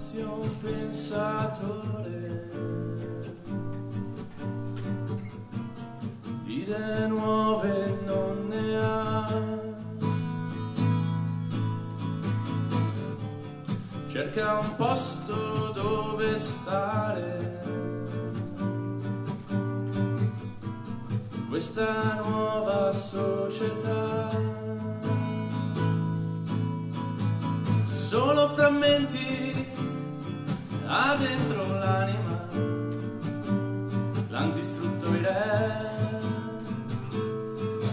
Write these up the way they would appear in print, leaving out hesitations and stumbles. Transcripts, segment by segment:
spazio un pensatore, idee nuove non ne ha, cerca un posto dove stare, questa nuova società. Solo frammenti ha dentro l'anima, l'han distrutto i re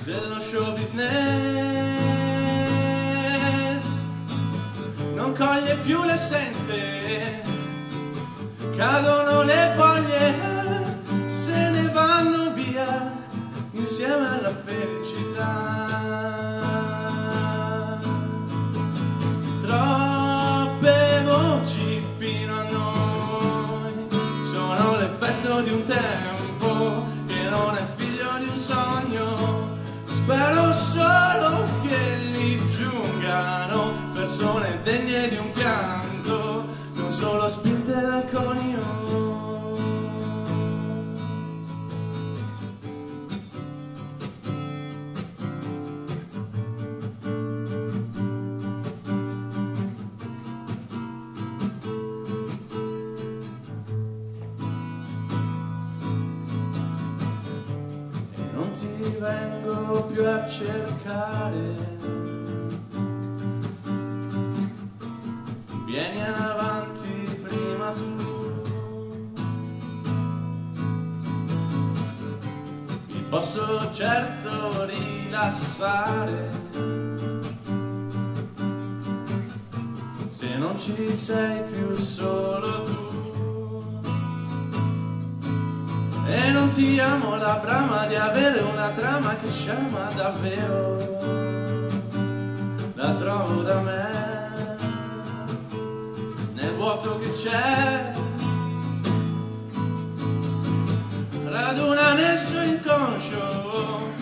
dello show business. Non coglie più le essenze, cadono le foglie, se ne vanno via insieme alla felicità. Troppe voci fino a noi sono l'effetto di un tempo che non è figlio di un sogno. Spero solo che li giungano persone degne di un pianto, non solo spinte dal conio. Vengo più a cercare, vieni avanti prima tu, mi posso certo rilassare se non ci sei più solo tu. E non ti amo la brama di avere una trama che sciama davvero, la trovo da me, nel vuoto che c'è, raduna nel suo inconscio,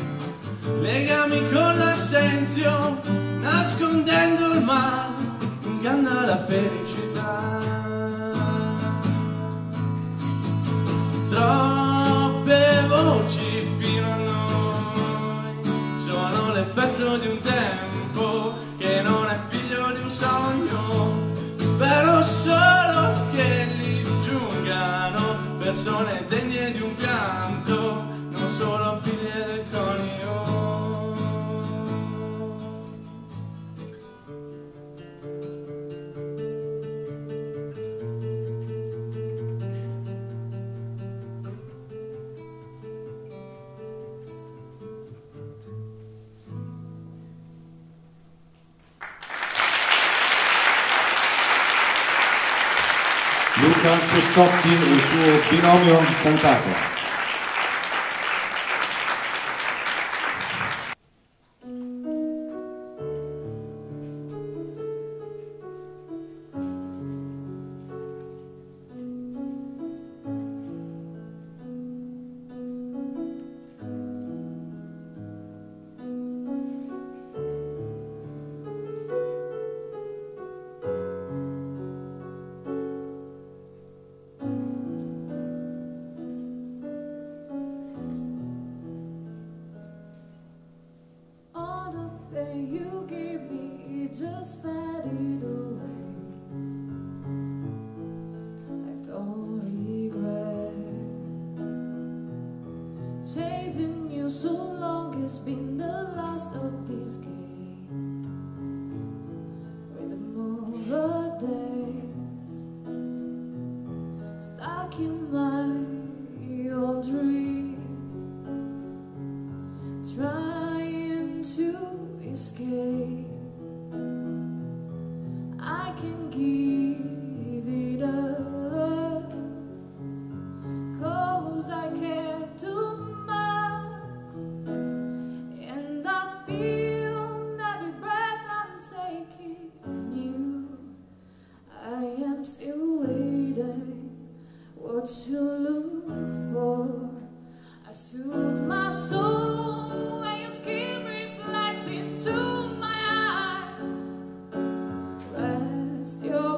legami con l'assenzio, nascondendo il male, inganna la felicità. Troppe voci fino a noi sono l'effetto di un tempo che non è figlio di un sogno. Spero solo che li giungano persone degne di un pianto, non solo figlie del conio. Luca Cescotti e il suo binomio cantato.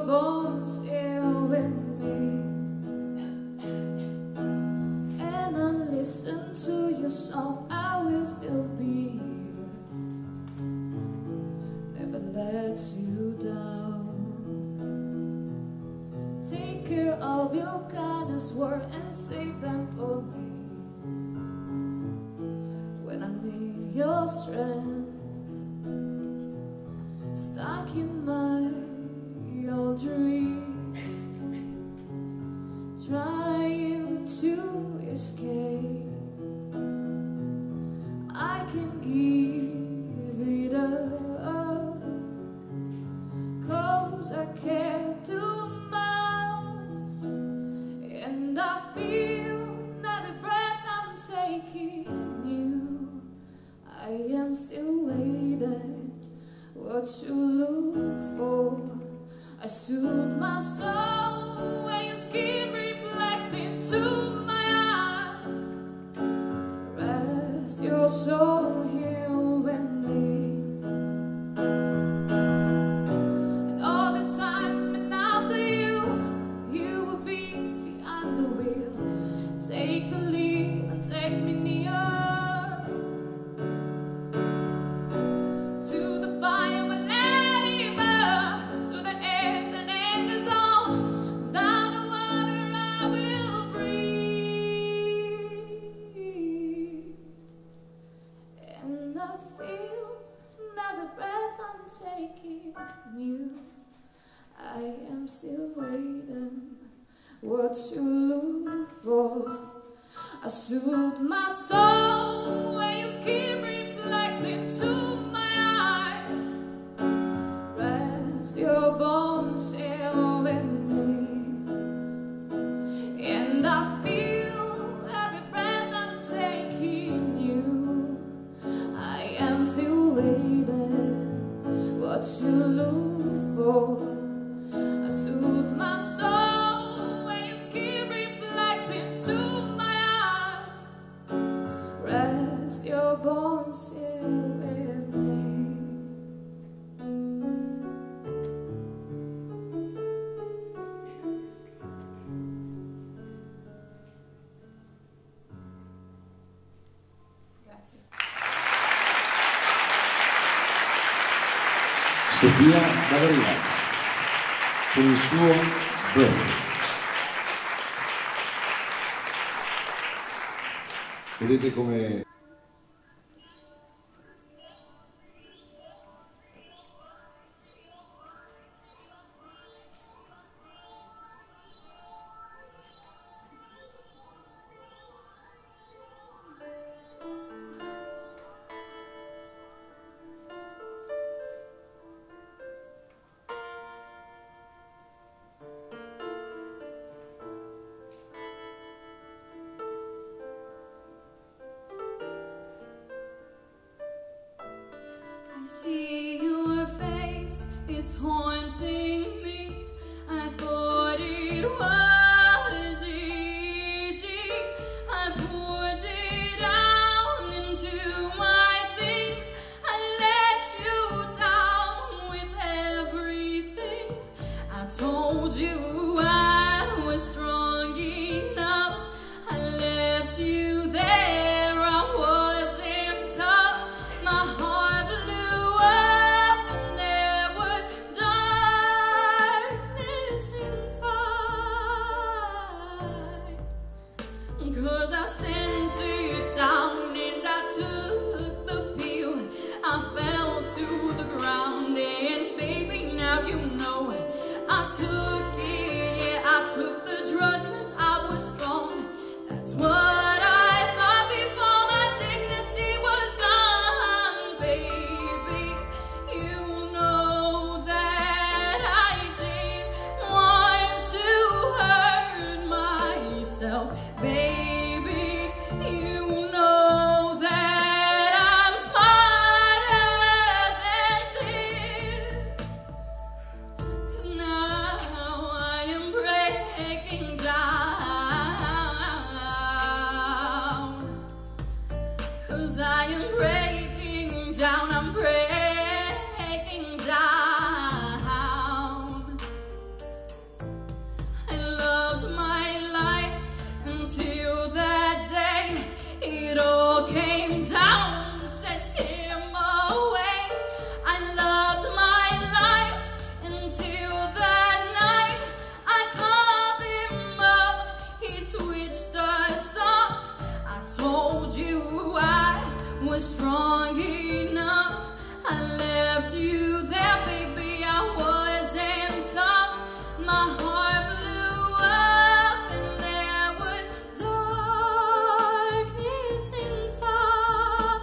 Bones, yeah. this world and save them for me. When I need your strength, stuck in my old dreams, trying to escape, I can give it up, 'cause I care too much, and I feel every breath I'm taking you. I am still waiting, what you look for. I soothe my soul when your skin reflects into my eyes. Rest your soul here with me. And all the time and after you, you will be behind the wheel. Take the lead and take me near to the fire when let it burn, to the end and end is on. Down the water I will breathe, and I feel every breath I'm taking you. I am still waiting, what you look for. I soothe my soul when your skin reflects into my eyes. Rest your bones here with me, and I feel every breath I'm taking you. I am still waiting, what you look for. I soothe my soul when your skin reflects into my eyes. Rest your bones here with me. Grazie. Sofia dalla Riva con il suo brand. Vedete come I see your face, it's haunting me. I thought it was easy. I poured it out into my things. I let you down with everything. I told you I was strong enough. I left you there, I wasn't tough. My heart blew up and there was darkness inside. 'Cause I sent you down and I took the pill. I fell to the ground and baby, now you know I took it, yeah, I took the drug 'cause I was strong. That's what I thought before my dignity was gone, baby. You know that I didn't want to hurt myself, baby. You know that I'm smarter than this. Now I am breaking down, 'cause I am breaking down, I'm breaking down. I loved my life until that day was strong enough. I left you there, baby, I wasn't tough. My heart blew up and there was darkness inside.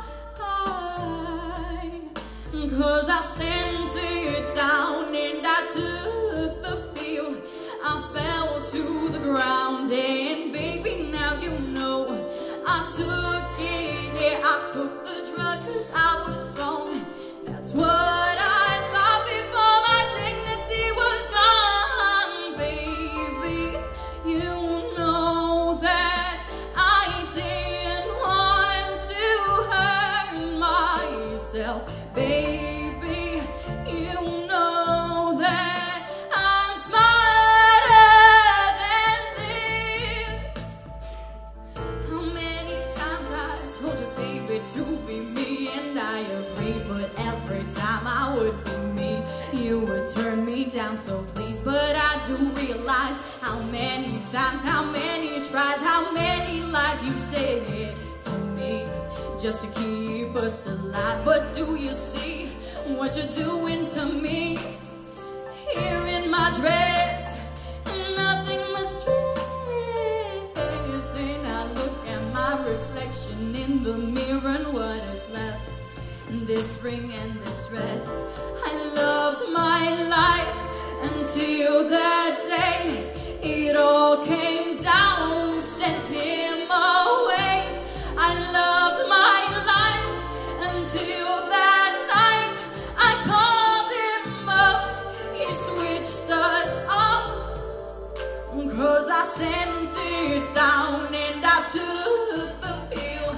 'Cause I sent it down and I took the pill. I fell to the ground and baby, now you know I took it, yeah, I took the drug 'cause I was strong. That's what I thought before my dignity was gone, baby. You know that I didn't want to hurt myself, baby. You know that I'm smarter than this. How many times I told you, baby, to be me, and I agree, but every time I would be me, you would turn me down, so please. But I do realize how many times, how many tries, how many lies you said to me just to keep us alive. But do you see what you're doing to me? Here in my dress, nothing but stress. Then I look at my reflection in the mirror, and what is left? This ring and this dress. I loved my life until that day it all came down, sent him away. I loved my life until that night I called him up. He switched us up, 'cause I sent it down and I took the pill.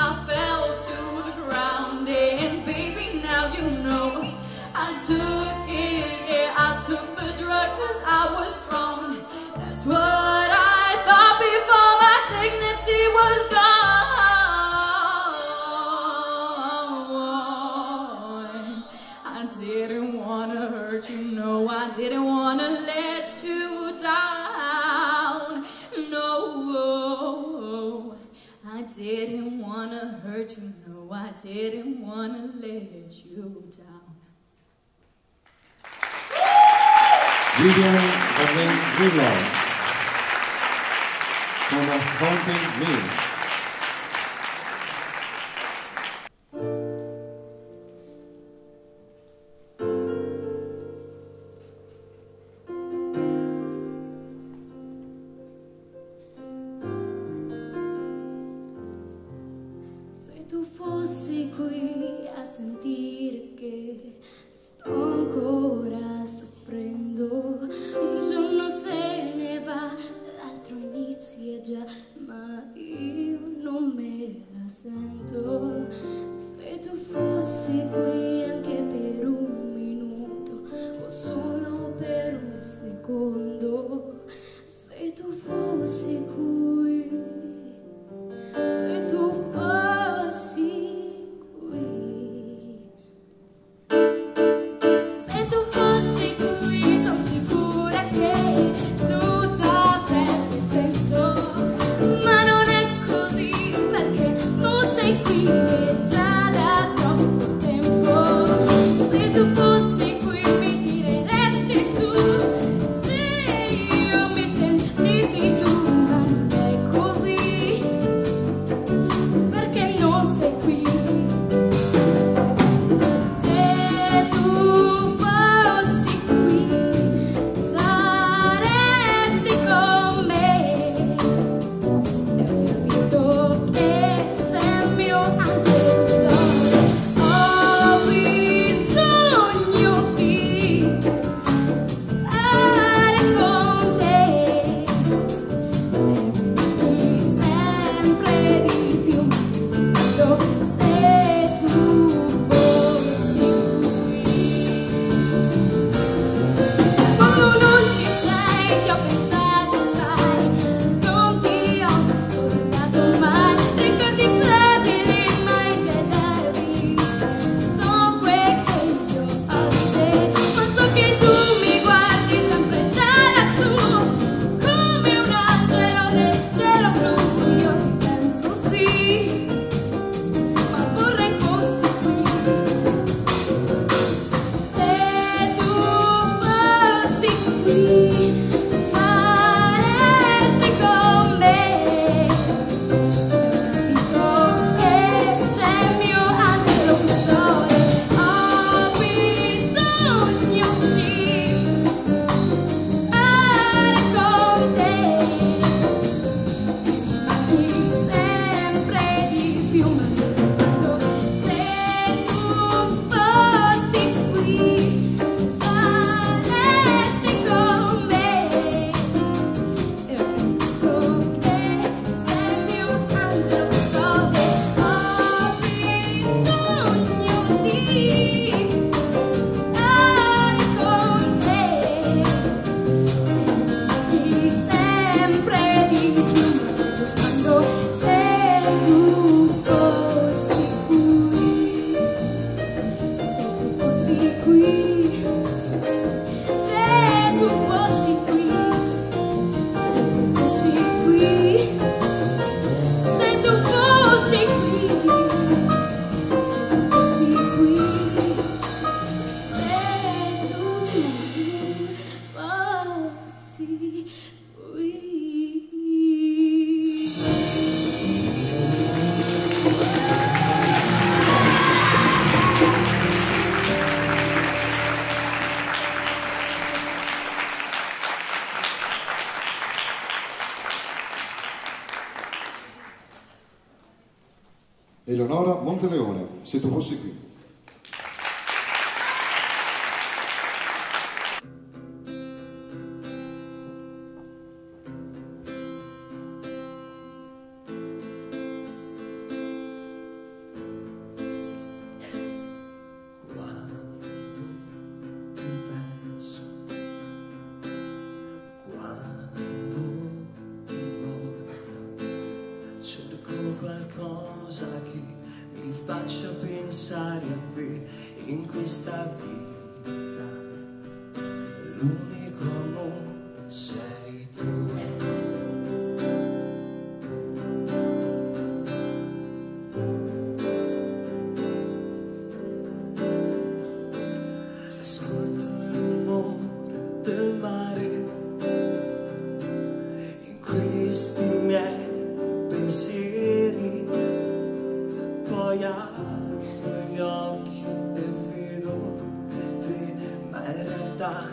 I fell to the ground and baby, now you know I took it, yeah, I took the drug 'cause I was strong. That's what I thought before my dignity was gone. I didn't wanna hurt you, no, I didn't wanna let you down. No, I didn't wanna hurt you, no, I didn't wanna let you down. Vivian darlene grillo con Haunting Me. Se tu fossi qui a sentire che sto ancora soffrendo, un giorno se ne va, l'altro inizia già, ma io Eleonora Monteleone, Se tu fossi qui. Qualcosa che mi faccia pensare a te in questa vita. L'unico amore sei tu. Ascolto il rumore del mare in questi miei pensieri, poi apro gli occhi e vedo te, ma in realtà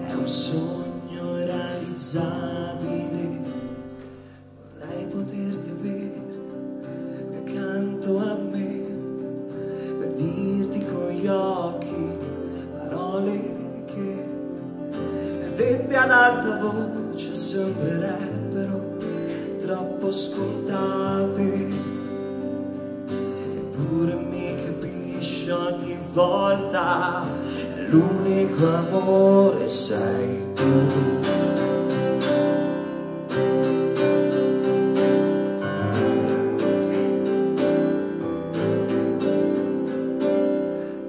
è un sogno irrealizzabile. Vorrei poterti avere accanto a me per dirti con gli occhi parole che dette ad alta voce sembrerebbero troppo scontate, eppure mi capisci ogni volta. L'unico amore sei tu.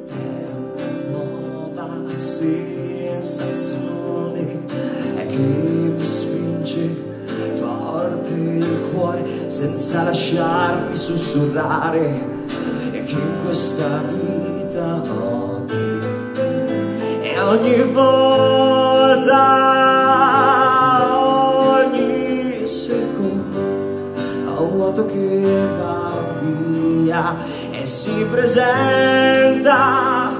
È una nuova sensazione che mi spinge forte il cuore senza lasciarmi sussurrare, e che in questa vita ho te. E ogni volta, ogni secondo ho un vuoto che va via e si presenta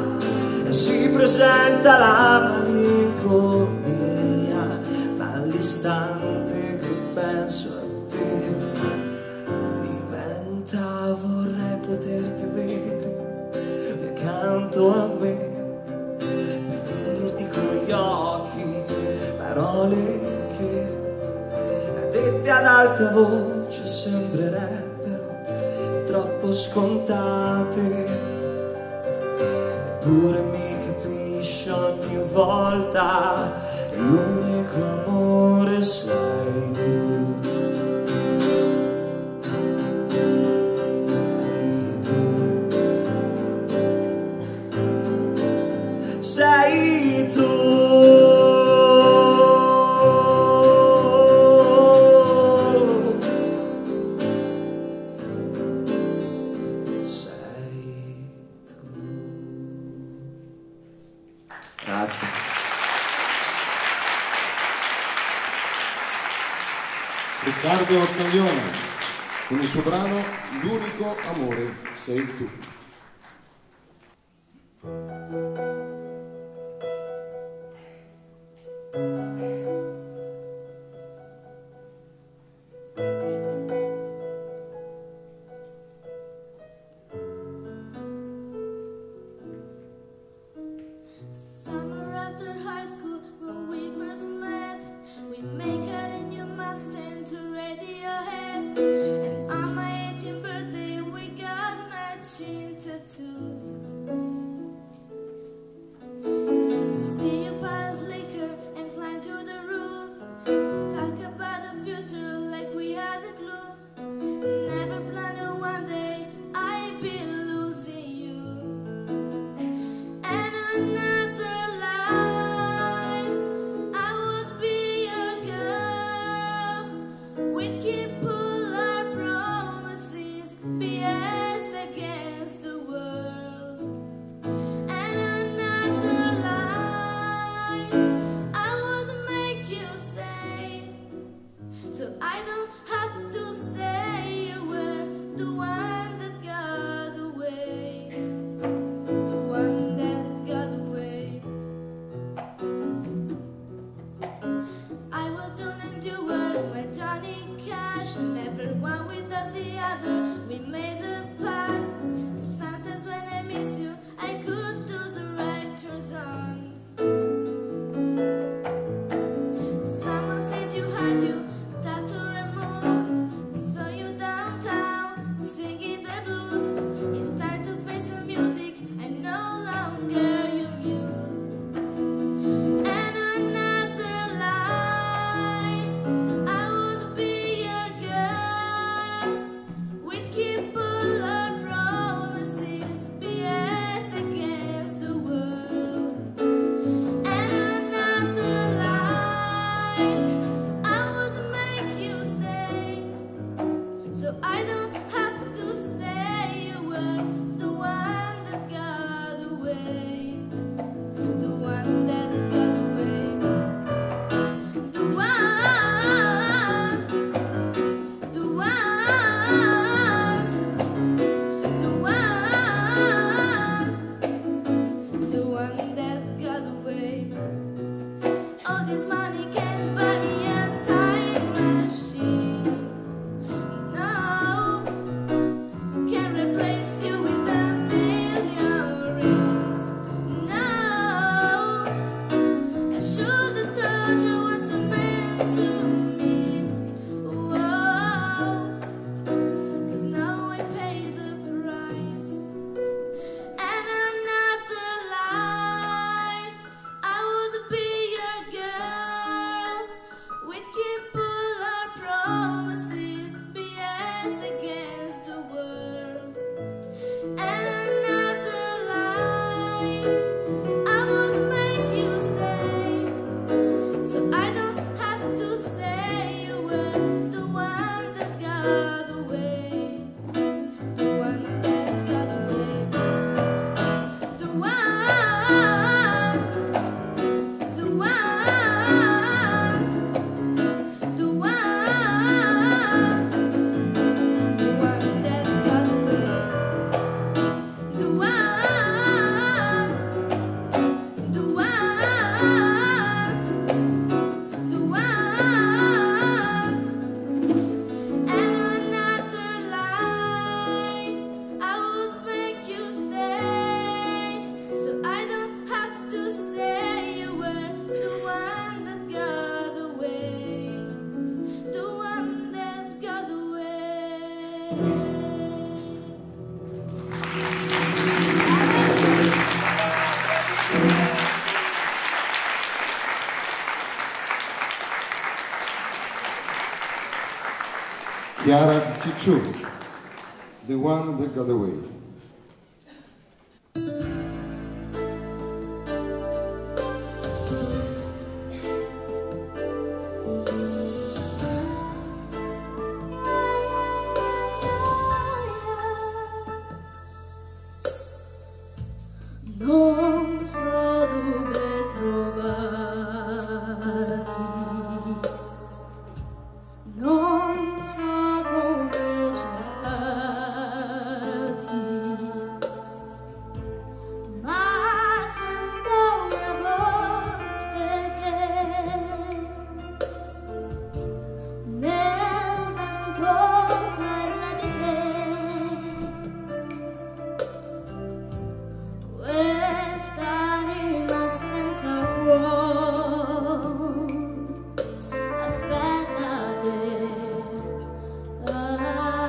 la malinconia, ma all'istante che penso a te diventa vorrei poterti avere accanto a me, per dirti con gli occhi parole che dette ad alta voce sembrerebbero troppo scontate, eppure mi capisci ogni volta. L'unico amore sei tu. Sei tu. Sei tu. Grazie. Riccardo Scaglione, con il suo brano L'unico amore sei tu. Summer after high school, when we first met, we make out in your Mustang to Radiohead. And on my 18th birthday, we got matching tattoos. Used to steal your parents' liquor and climb to the roof. Talk about the future like we had a clue. Never planned on one day I'd be losing you. And another life, I would be your girl. We'd keep all our promises, be us against the world. And another life, I would make you stay, so I don't have to stay. so I don't have to say you were the one that got away, the one that got away, the one, the one, the one that got away. All this money can't buy me a time machine. No, can't replace you with a million rings. No, I should have told you what you meant to me. Whoa, 'cause now I pay the price. And another life, I would be your girl. We'd keep all our promises, be as against the world. And another life, I would make you stay, so I don't have to say you were the one that got away, the one that got away, the one, the one, the one, the one that got away, the one, the one, the one. And another life, I would make you stay, so I don't have to say you were the one that got away, the one that got away. Chiara, cicciù, the one that got away. Non so dove trovarti, non so come cercarti, ma sento una voce che nel vento parla di te. Quest'anima senza cuore aspetta te, adagio.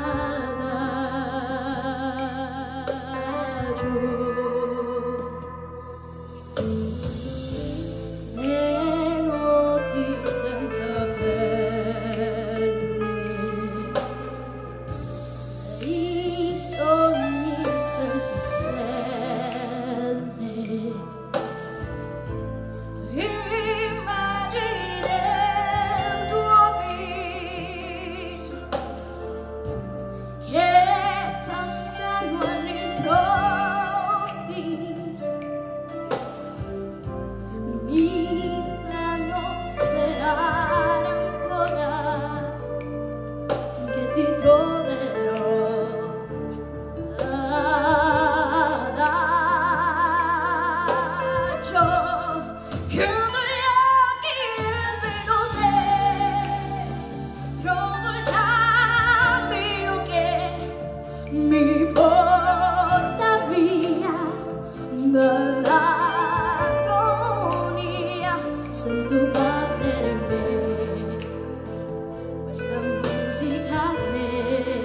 Le notti senza perni, i sogni senza stelle, immagini del tuo viso che passano all'improvviso, mi fanno sperare ancora che ti troverò. Adagio, chiudo gli occhi e vedo te, trovo il cammino che mi porta via dall'agonia. Sento battere in me questa musica che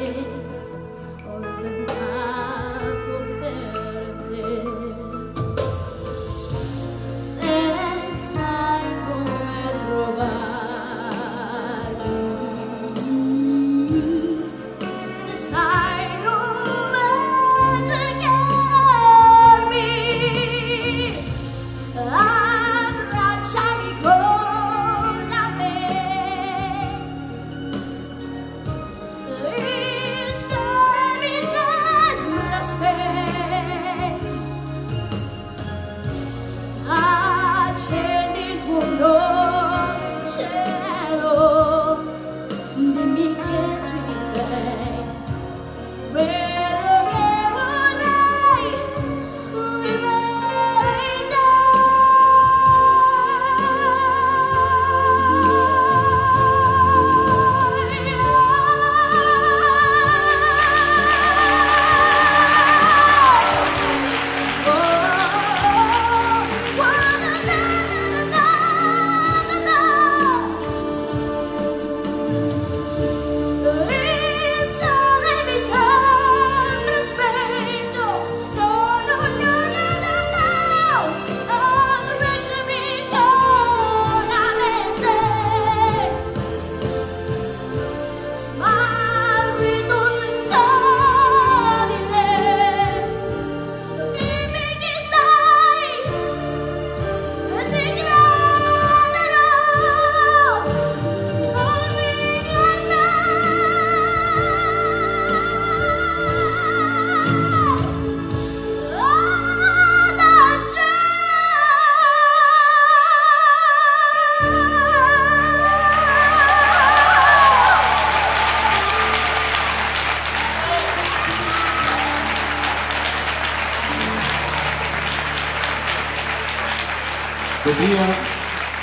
tobia,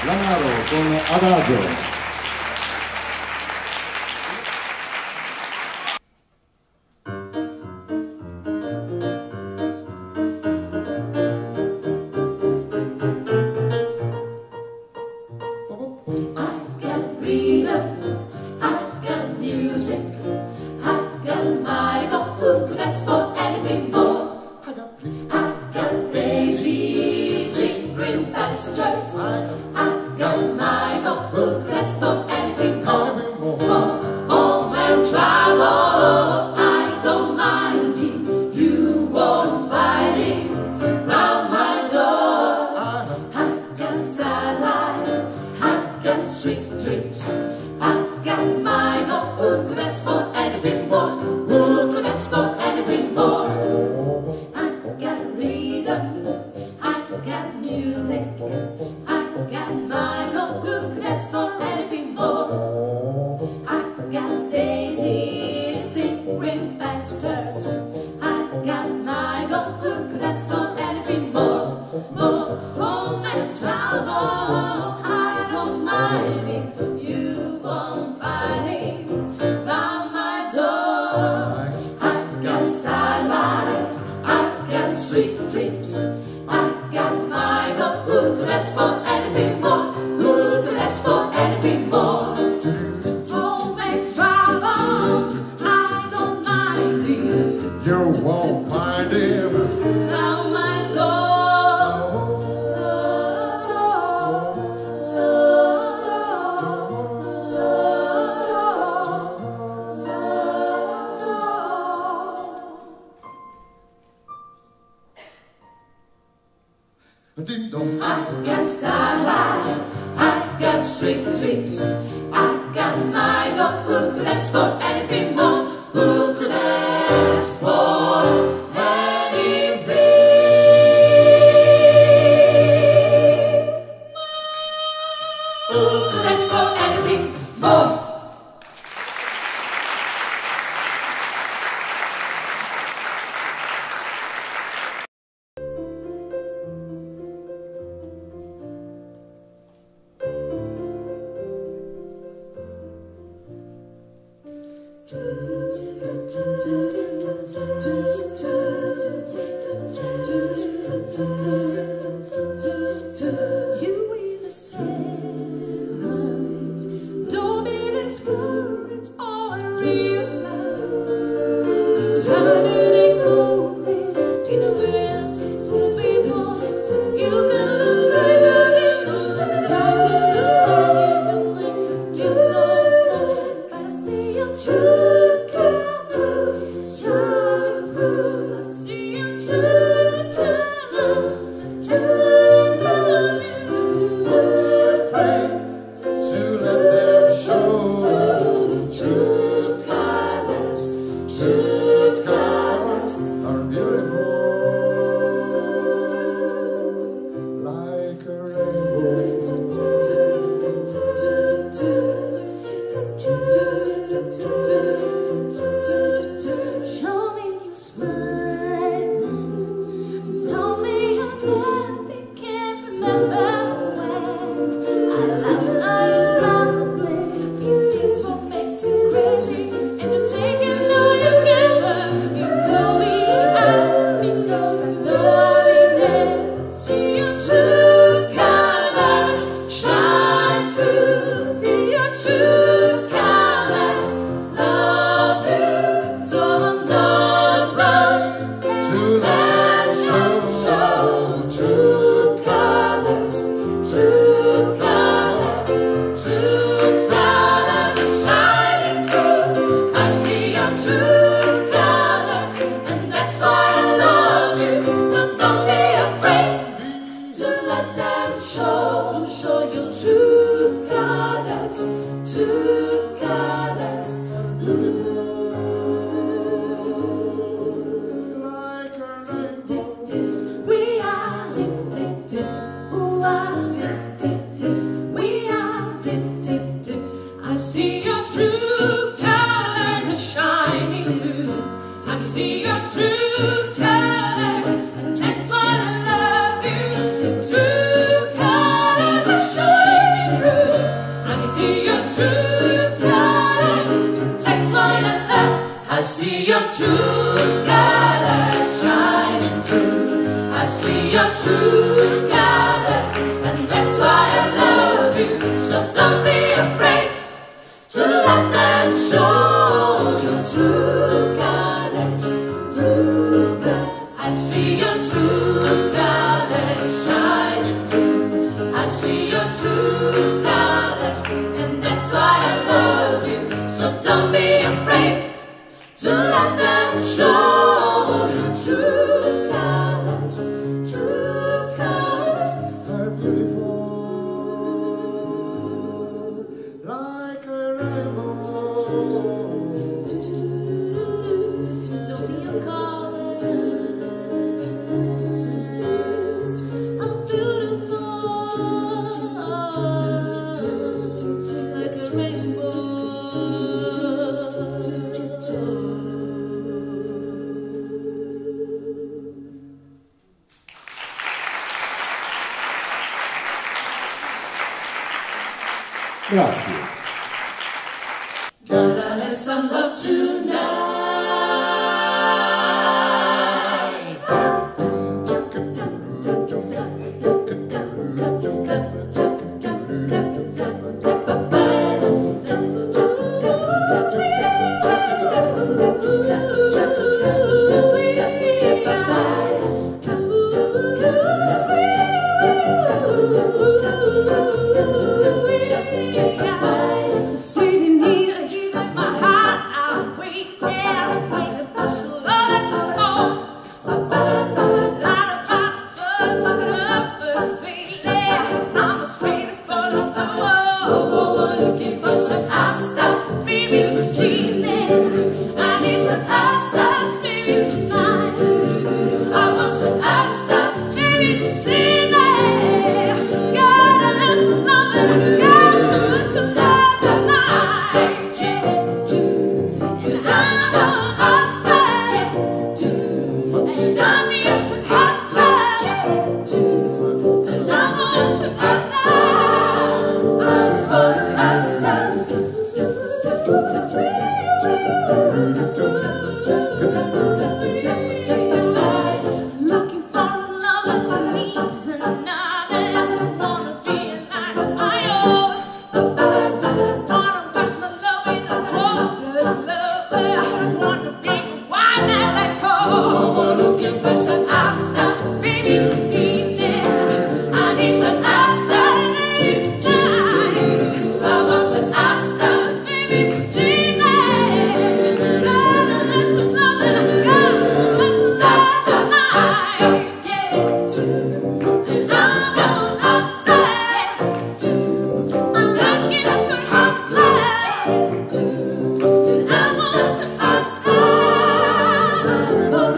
lanaro con adagio. I see your true colors shining through. I see your true colors, and that's why I love you. So don't be afraid to let them show your true colors, true colors. I see your true colors shining through. I see your true colors, and that's why I love you. So don't be afraid to let them show your true colors, true colors. Are beautiful like a rainbow. Sofia colors are beautiful like a rainbow. Grazie. Gotta have some love tonight. Sitting here, healing my heart out, waiting for so long to fall. I'm afraid to fall off the wall. Looking for some asta, baby, it's cheating. I need some asta, baby, tonight. I want some asta, baby, to see that. Gotta have some love and I gotta have some love tonight. I want asta, and I need some hot love. And I want some asta, I want looking for a love on my knees and I wanna be a night of my own. Wanna wash my love in the water, love. Wanna be a wine and let go. Looking for some asta, baby, this evening. I need some asta tonight. I want some asta, baby, this evening. Gotta have some love and I gotta have some love tonight. Yeah. And I want asta. I'm looking for hot love. And I want some asta. I want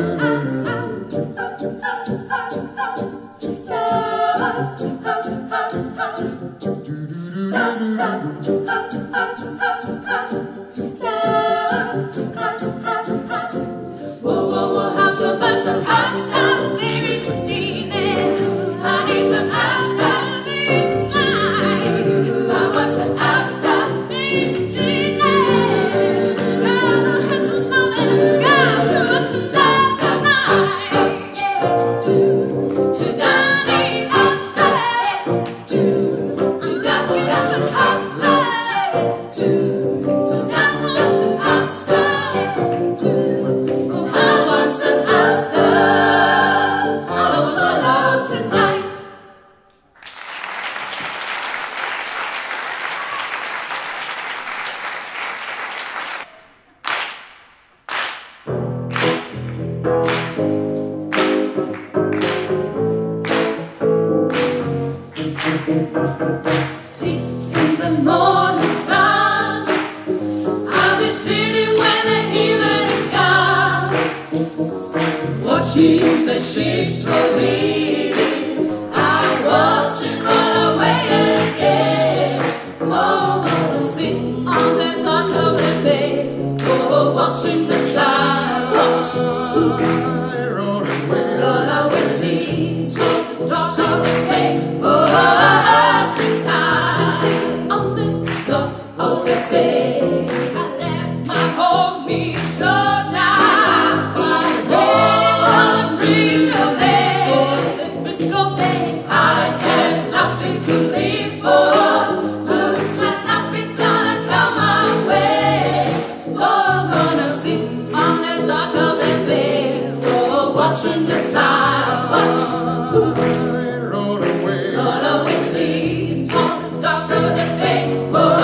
whoa, whoa, whoa, have some bassan, asta, baby, this evening. I need some asta, baby, tonight. I want some asta, baby, this evening. Gotta have some love and gotta have some love tonight. Tonight, need asta. Tonight, we got some hot love. Tonight, we got some asta. I want some asta. I want some love tonight. Sit in the morning sun. I'll be sitting when the evening comes, watching the ships roll in. I'm watching roll away again. Oh, sit on the dock of the bay. Oh, watching the tide wash. Roll away, see, so the drops of the tape. Oh, sit tight on the dock of the bay. I left my home in Georgia. on the dock of the bay, oh, watching the tide, watch, roll away seas, on the dock of the bay, oh,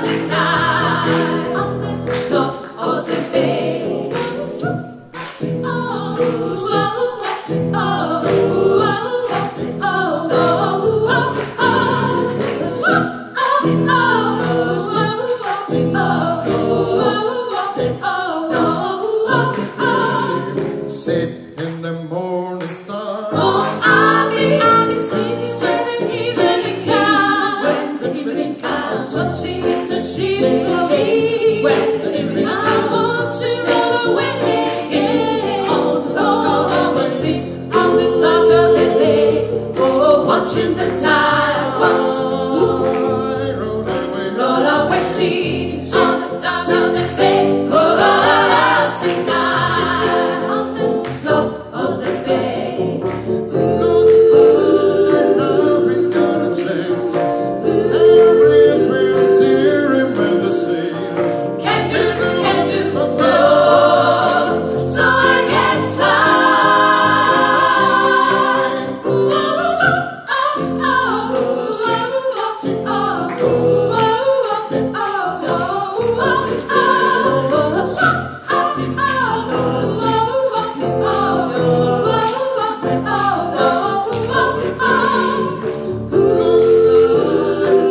the tide, on the dock of the bay, oh, Sit in the morning star. oh, I'll be singing when the evening comes, watching the ships leave. I want to run away again, oh, sit on the dock of the bay, oh, watching the tide, watch, roll away seas on the dock of the bay, oh, the tide, on the dock of the bay. Love is gonna change. Everything's steering with the sea. Can do, no, so I guess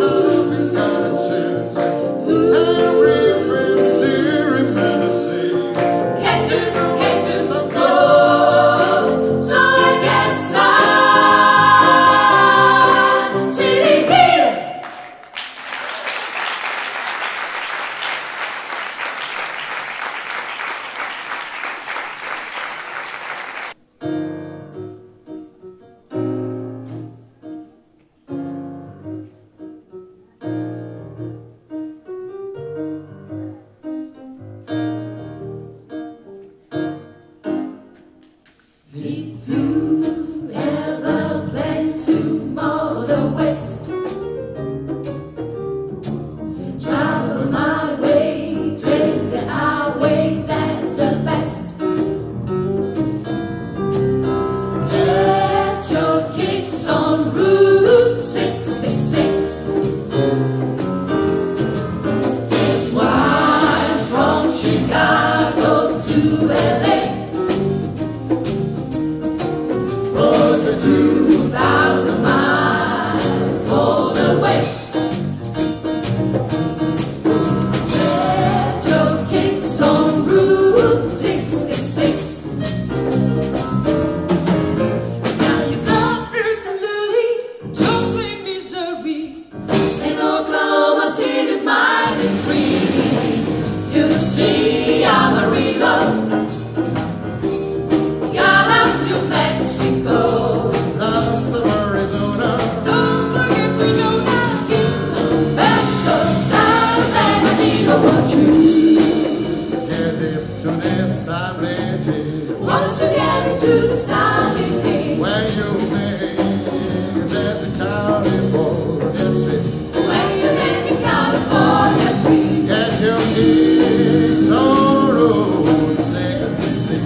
Love is gonna change. Everything's steering with the sea. can do, no, so I guess City Hill. If you ever plan to mow the west, travel my way, take our way, that's the best. Get your kicks on Route 66. Wide from Chicago to LA. Over 2,000 miles all the way. Get your kicks on Route 66. Now you go through St. Louis, Joplin, Missouri, and Oklahoma City's mighty free. You see, I'm a riva. New Mexico, Lost of Arizona. don't forget we know how to get the best of South and I need a want you. Get it to this time lady. Once you get into the styling team, When you make that the California trip. when you make a California dream, Get your kicks on Route 66.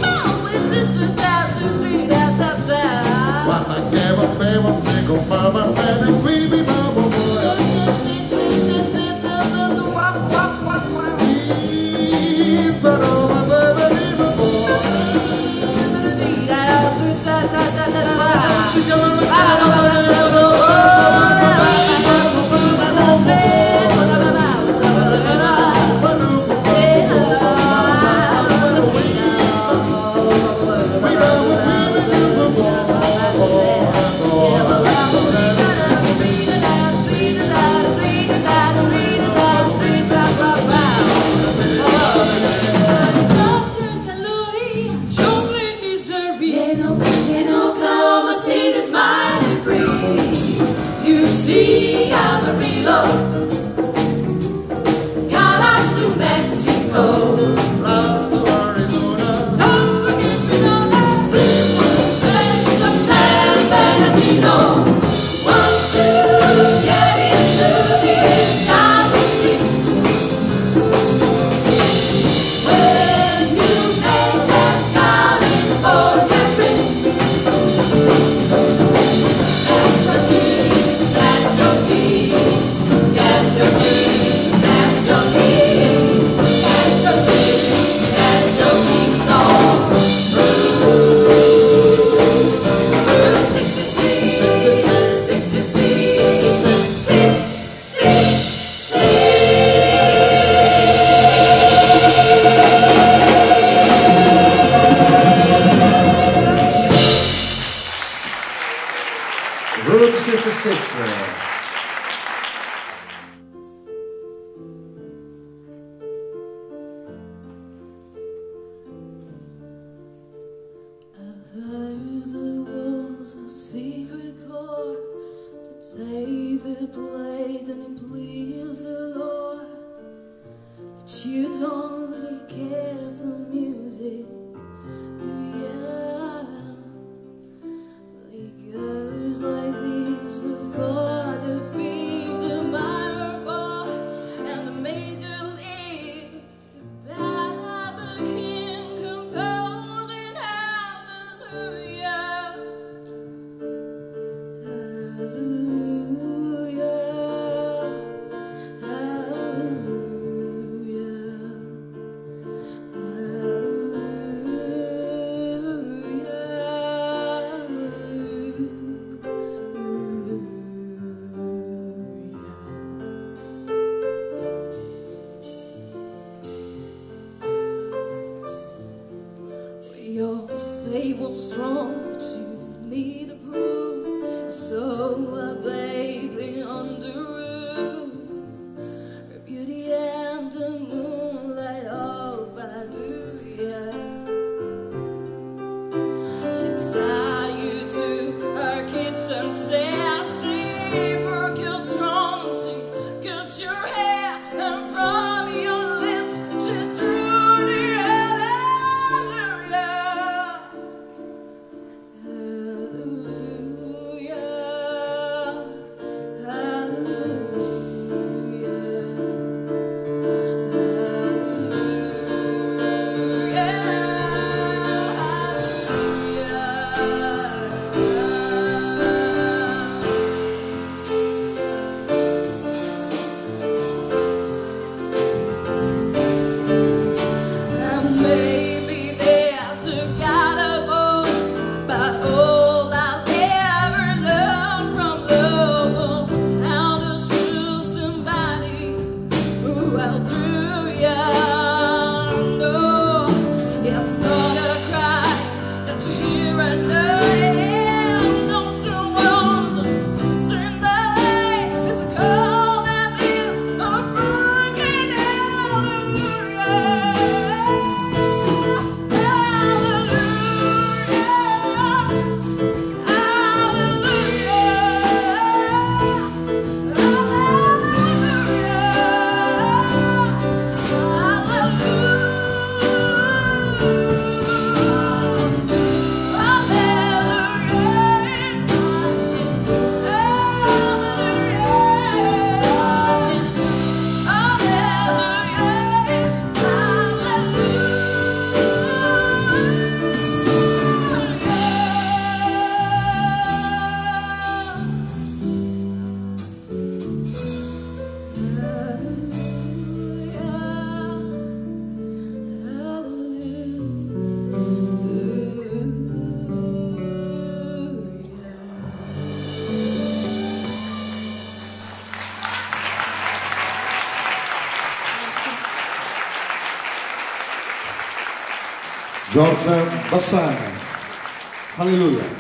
oh, it's just a 2, 3, sapevano se compava bene qui mi bavo Like these, the Giorgia Bassan. Alleluia.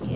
Che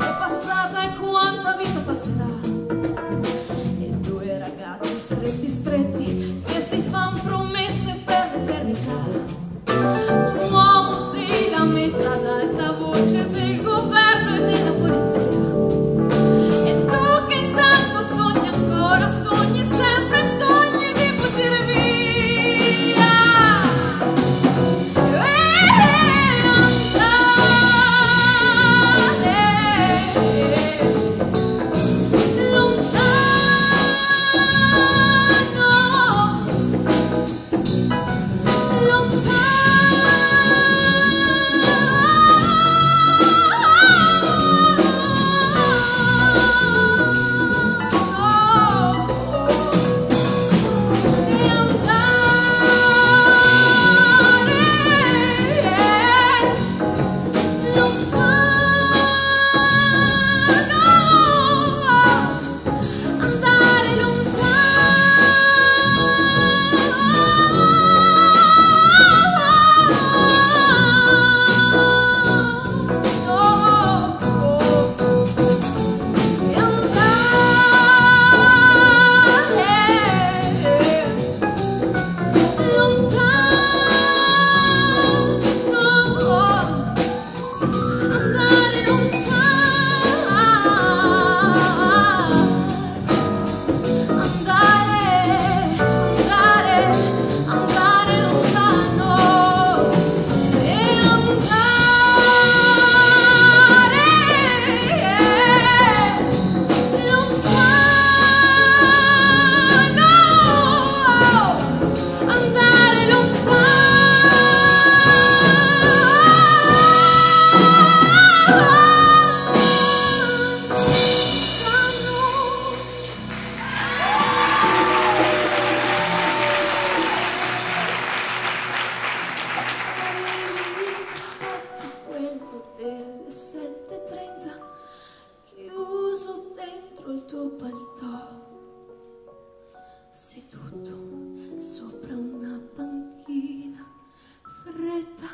fretta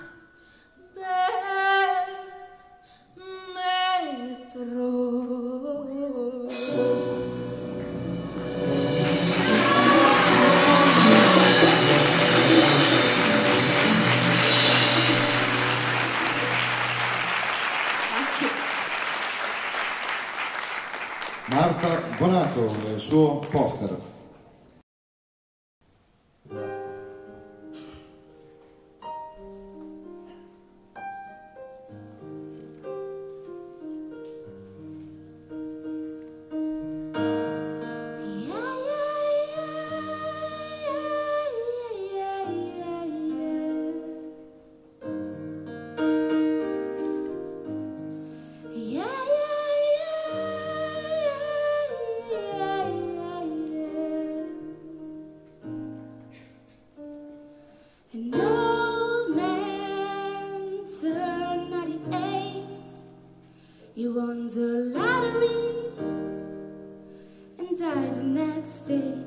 del metro. Marta Bonato, il suo poster. An old man turned 98. He won the lottery and died the next day.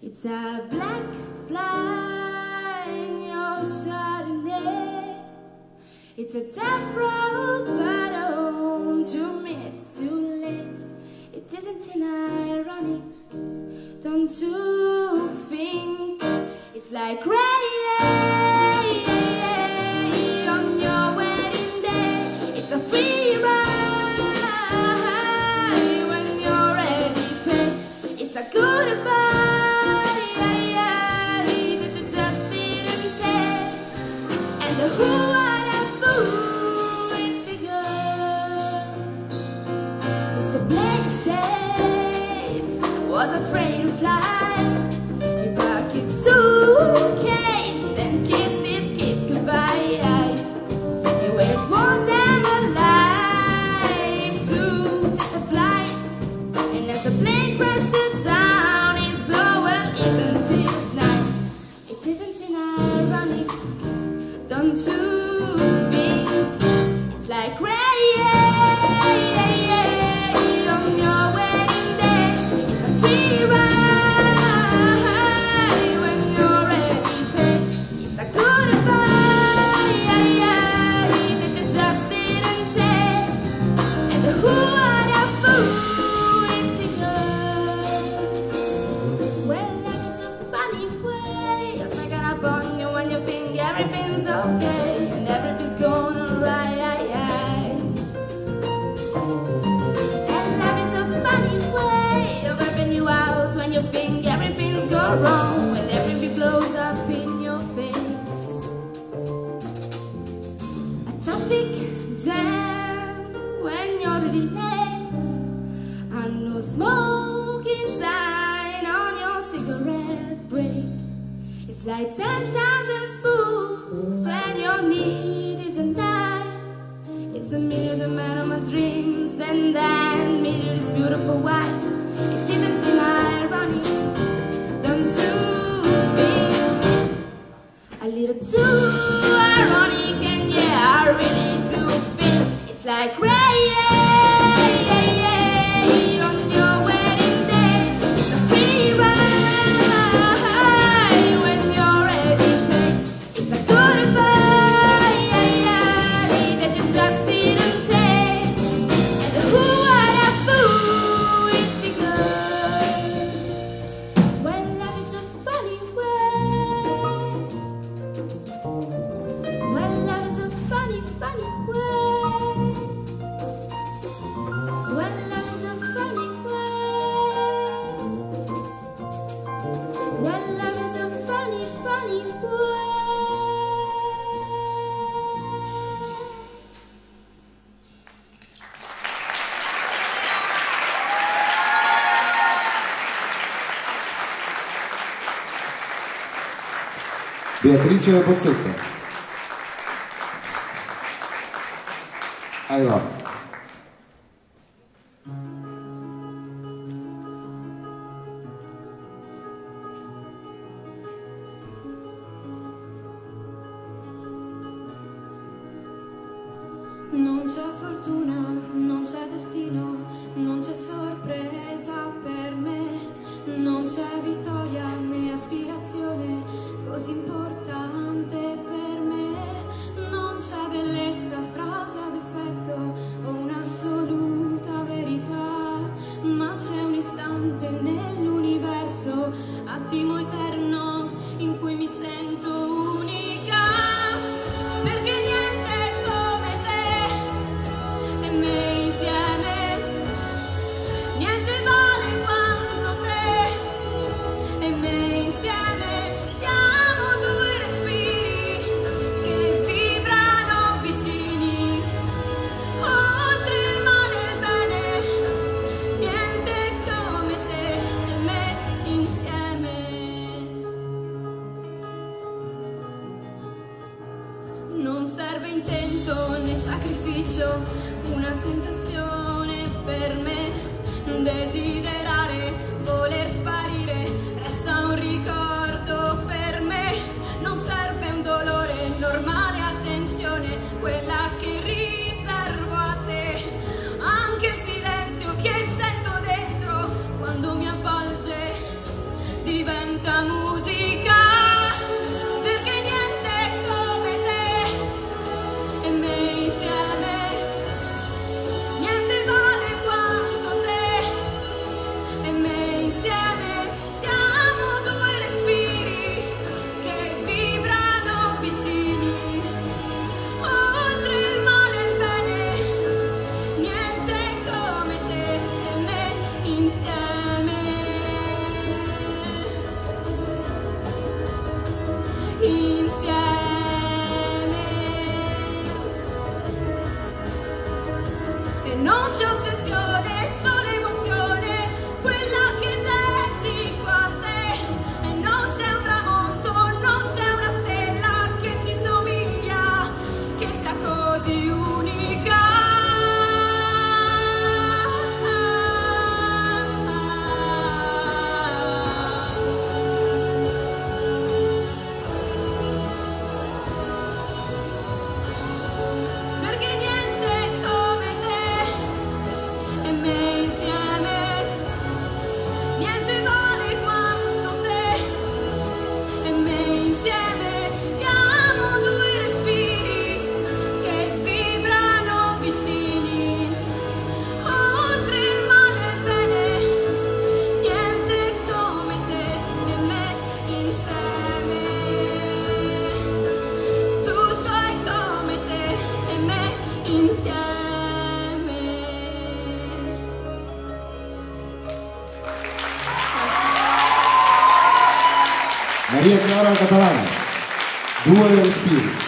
It's a black fly in your Chardonnay. It's a tough road, but don't you mean it's too late? It isn't ironic, don't you think? It's like rain on your wedding day. It's a free ride when you're ready to pay. It's a goodbye that you just didn't take. And who would have fooled figure? Mr. Blake safe was afraid to fly. He packed his suitcase and kissed his kids goodbye. He waits more than a life to take a flight. And as the plane crashes down, it's the well isn't his night. It isn't ironic, don't you think? It's like rain on your wedding day. It's a free ride when you're ready to pay. It's a goodbye that you just didn't take. And who would have fooled figures? Well, life is a funny way of sneaking up on you when you think everything's okay and everything's going alright. And life is a funny way of helping you out when you think everything's gone wrong, when everything blows up in your face. A traffic jam when you're really late, and no smoking sign on your cigarette break. It's like 10,000 spoons when your need is a knife. It's a minute the man of my dreams, and then meet his beautiful wife. It isn't ironic, don't you think? A little too ironic, and yeah, I really do feel it's like rain on your wedding day. It's a free ride when you're ready to pay. It's a goodbye that you just didn't take. And who would have fooled figures? Well, life is a funny way. Well, life is a funny way. Well, life is a funny way. Well, life is a funny way. Beatrice Bozzetto. Allora. Non c'è fortuna, non c'è destino, non c'è sorpresa per me, non c'è vittoria né aspirazione così importante per me. serve intento né sacrificio, una tentazione per me, desiderare, voler sparire, resta un ricordo per me, non serve un dolore, normale attenzione, quella che riservo a te, anche il silenzio che sento dentro, quando mi avvolge, diventa musica. Chiara catalano, 2 respiri.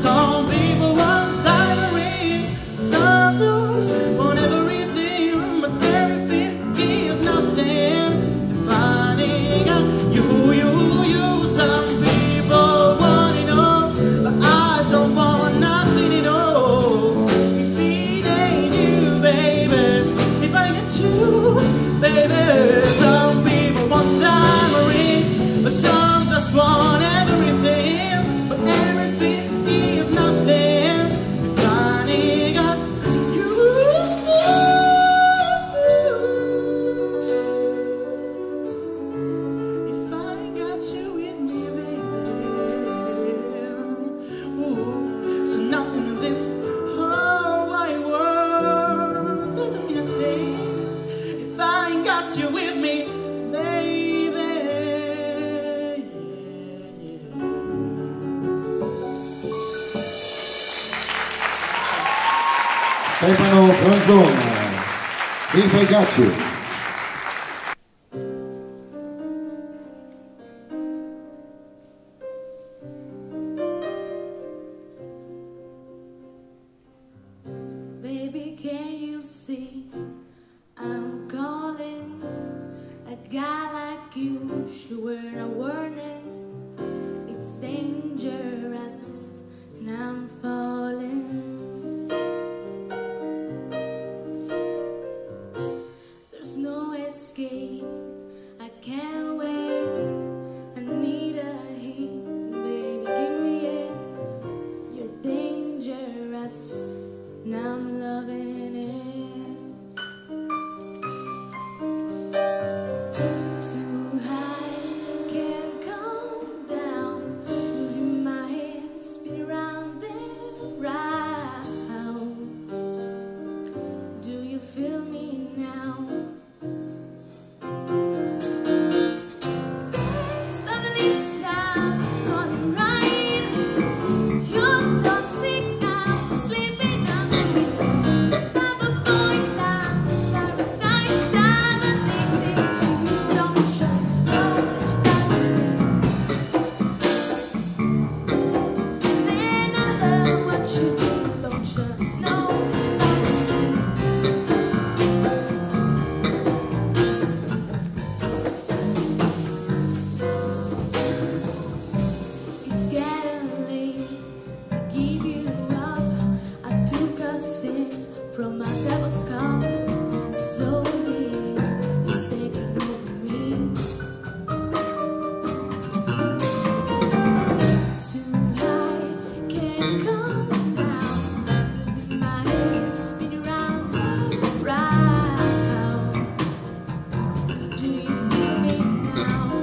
Some people want Stefano Franzon, riva e cicciù. Baby, can you see I'm calling? A guy like you should wear a warning. It's dangerous, and I'm falling. There's no escape, I can't wait. I need a hint, baby, give me it. You're dangerous, and I'm loving it. Too high, can't come down. Losing my head, spin around and round. Do you feel me now? Stop the lips out on the right. You're toxic, I'm sleeping on the window. Stop the boys out, paradise, I'm addicted to you. Don't shut down, man, I love what you do. Don't shut no, it's getting late to give you up. I took a sip from my devil's cup. Slowly, it's taking over me. Too high, can't come down. Losing my head, spin around and round. Do you feel me now?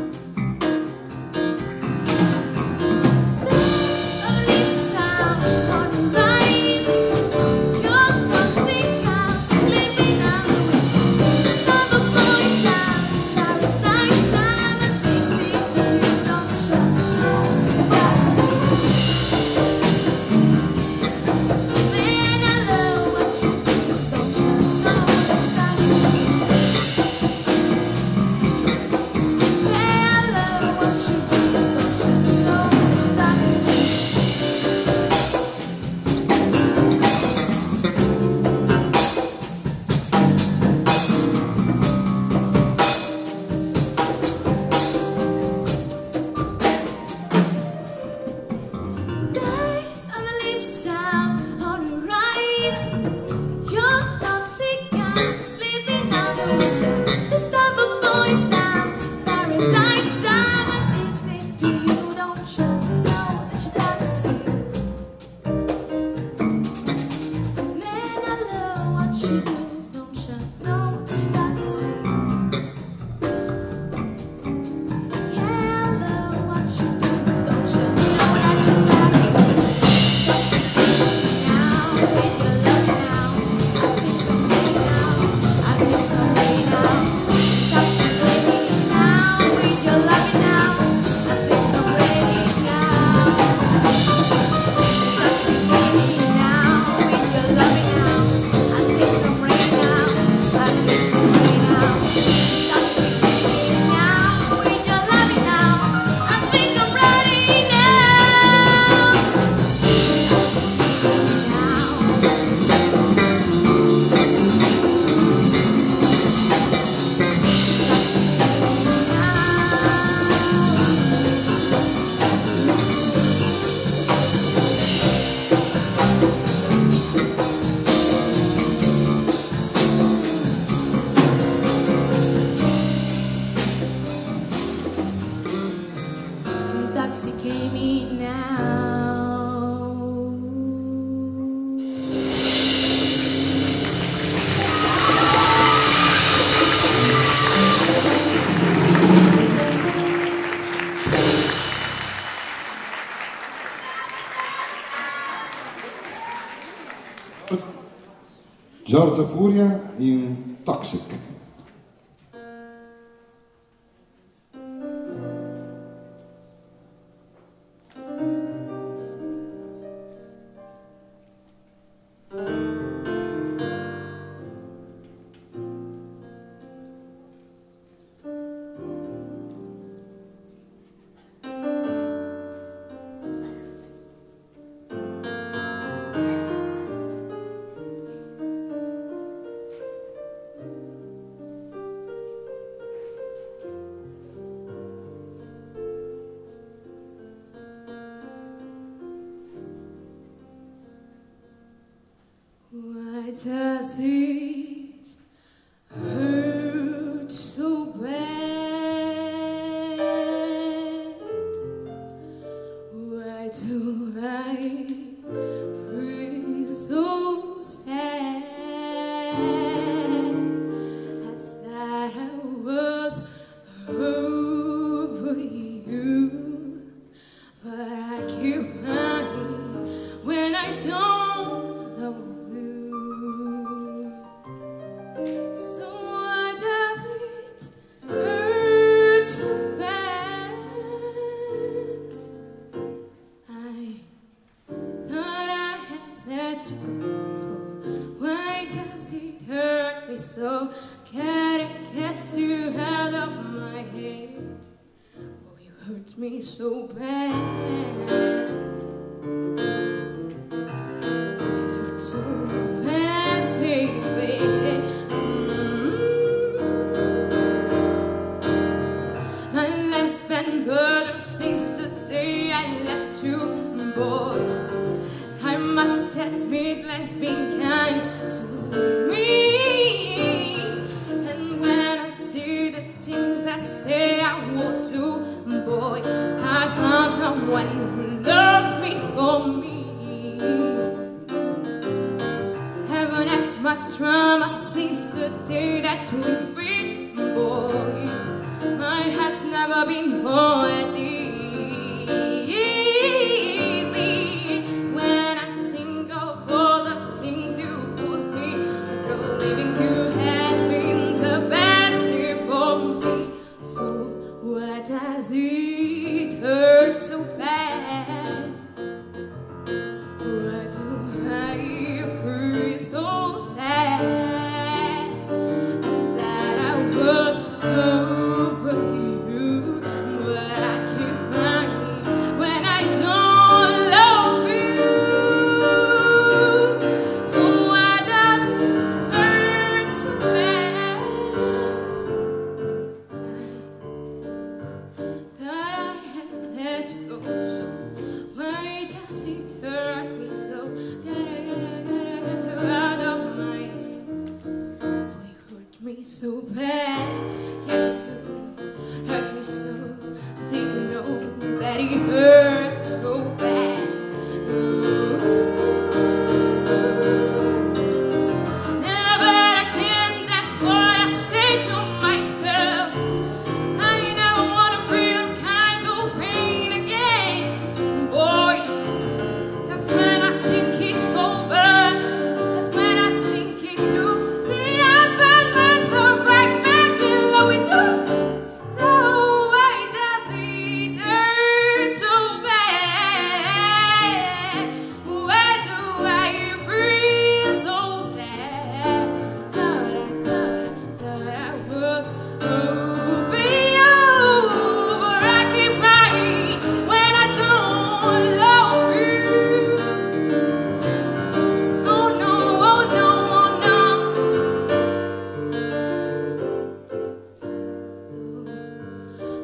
Giorgia Furia in Toxic. does it hurt so bad? Why do I feel so sad? I thought I was over you, but I keep crying when I don't know you. So why does it hurt so bad? I thought I had let you go, so why does it hurt me so? Can't get you out of my head. Oh, you hurt me so bad. It hurts so bad, baby. My life's been burdened since the day I left you, boy. I must admit life's been kind to me. And when I do the things I say I would do, boy, I found someone who loves me for me. Haven't had much drama since the day that we split, boy. My heart's never been more at easy. When I think of all the things you put me through, leaving you has been the best thing for me. So why does it hurt so bad? Why do I feel so sad? And that I was over you, but I keep crying when I don't love you. So why does it hurt so bad? I thought I had let you go, so why does it hurt me so? Gotta get you out of my head. Oh, you hurt me so bad. Yeah, you do hurt me so. Didn't know that it hurt so bad. Never again, that's what I say to myself. I never wanna feel kind of pain again, boy. Just when I think it's over, just when I think it's through, see, I find myself right back in love with you. So why does it hurt so bad? Why do I feel so sad? Thought I was over you, but I keep crying when I don't love you. Oh no, oh no, oh no. So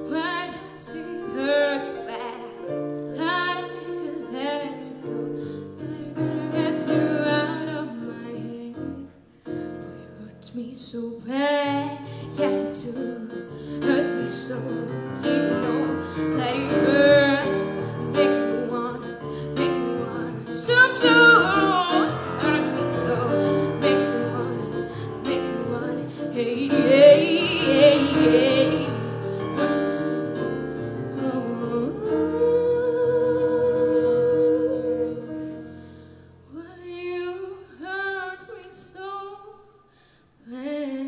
why does it hurt so bad? I let you go. Gotta get you out of my head. Boy, you hurt me so bad. Yeah, you do hurt me so. Didn't know that it hurt. Make me wanna shoot you. Hurt me so. Make me wanna. Hey, hey, hey, hey. Hurt me so. Why you hurt me so bad?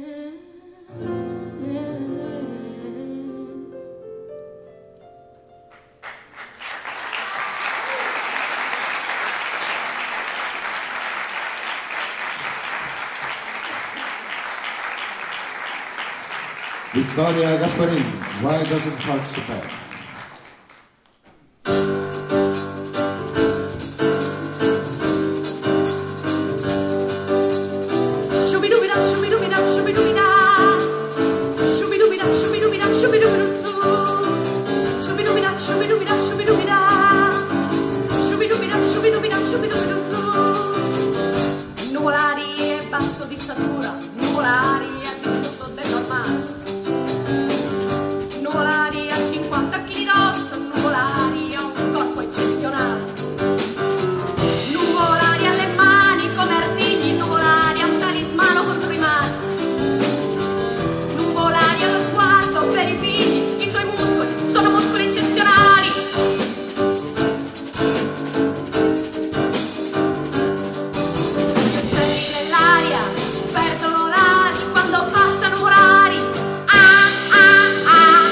Vittoria Gasparin, why does it hurt so bad? Shoo-be-doo-be-da, shoo-be-doo-be-da, shoo-be-doo-be-da. Shoo-be-doo-be-da, shoo-be-doo-be-da, shoo-be-doo-be-doo. Shoo-be-doo-be-da, shoo-be-doo-be-da, shoo-be-doo-be-da. Shoo-be-doo-be-da, shoo-be-doo-be-da, shoo-be-doo-be-doo. Nobody basso di statura, nuvolari al di sotto del normale, nuvolari a 50 kg d'osso, nuvolari a un corpo eccezionale, nuvolari alle mani come artigli, nuvolari a un talismano contro i mali, nuvolari allo sguardo per i figli, i suoi muscoli sono muscoli eccezionali. Gli uccelli nell'aria perdono l'ali quando passano nuvolari. Ah ah ah.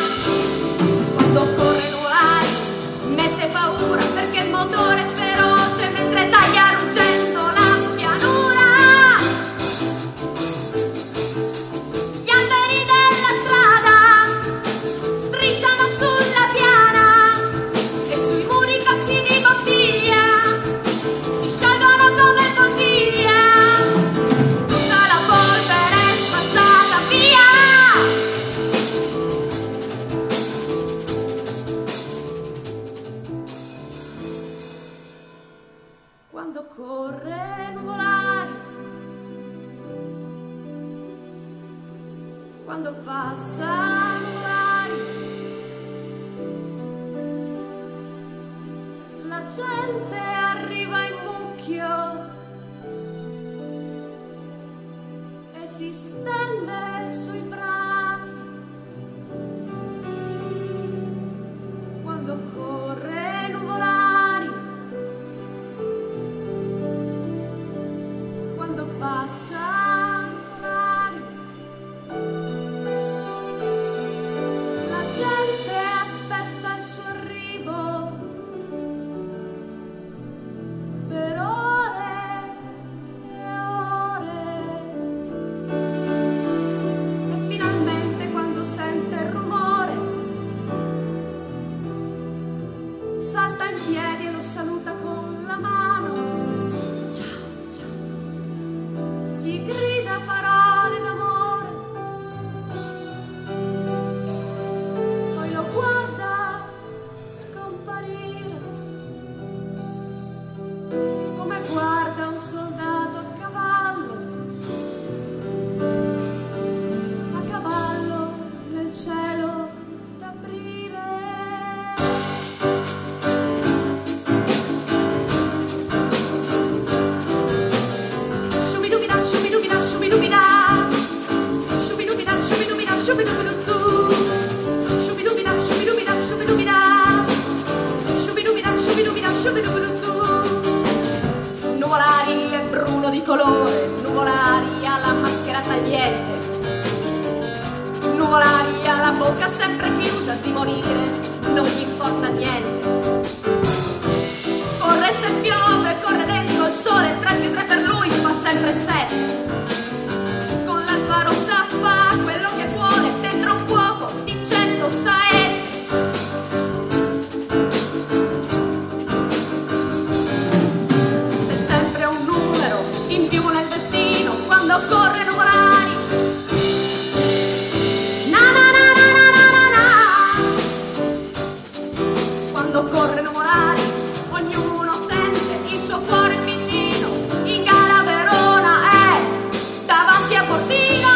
Quando corre nuvolari mette paura perché il motore è feroce mentre taglia ruggendo la pianura. Gli alberi della strada strisciano sulla piana e sui muri cacci di bottiglia si sciolgono come bottiglia. Tutta la polvere è spazzata via. Quando corre nuvolari, quando passa nuvolari, la gente arriva in mucchio e si stende sui prati. Quando corre nuvolari, quando passa nuvolari, la gente aspetta il suo arrivo per ore e ore. E finalmente quando sente il rumore salta in piedi e lo saluta con la mano. Ciao, ciao. Gli grida parole d'amore, poi lo guarda scomparire come guarda un soldato a cavallo nel cielo d'aprile. Shubidubida, shubidubida, shubidubida. Shubidubida, shubidubida, shubidubidu. Shubidubida, shubidubida, shubidubida. Shubidubida, shubidubida, shubidubidu. Nuvolari è bruno di colore, nuvolari ha la maschera tagliente, nuvolari ha la bocca sempre chiusa, di morire non gli importa niente. Corre se piove, corre dentro il sole, 3+3 per lui fa sempre 7. Con l'alba rossa fa quello che vuole, dentro un fuoco di 100 saette. C'è sempre un numero in più nel destino quando corre nuvolari. Na na na na na na na. Quando corre nuvolari ognuno sente il suo cuore vicino. In gara Verona è davanti a Portino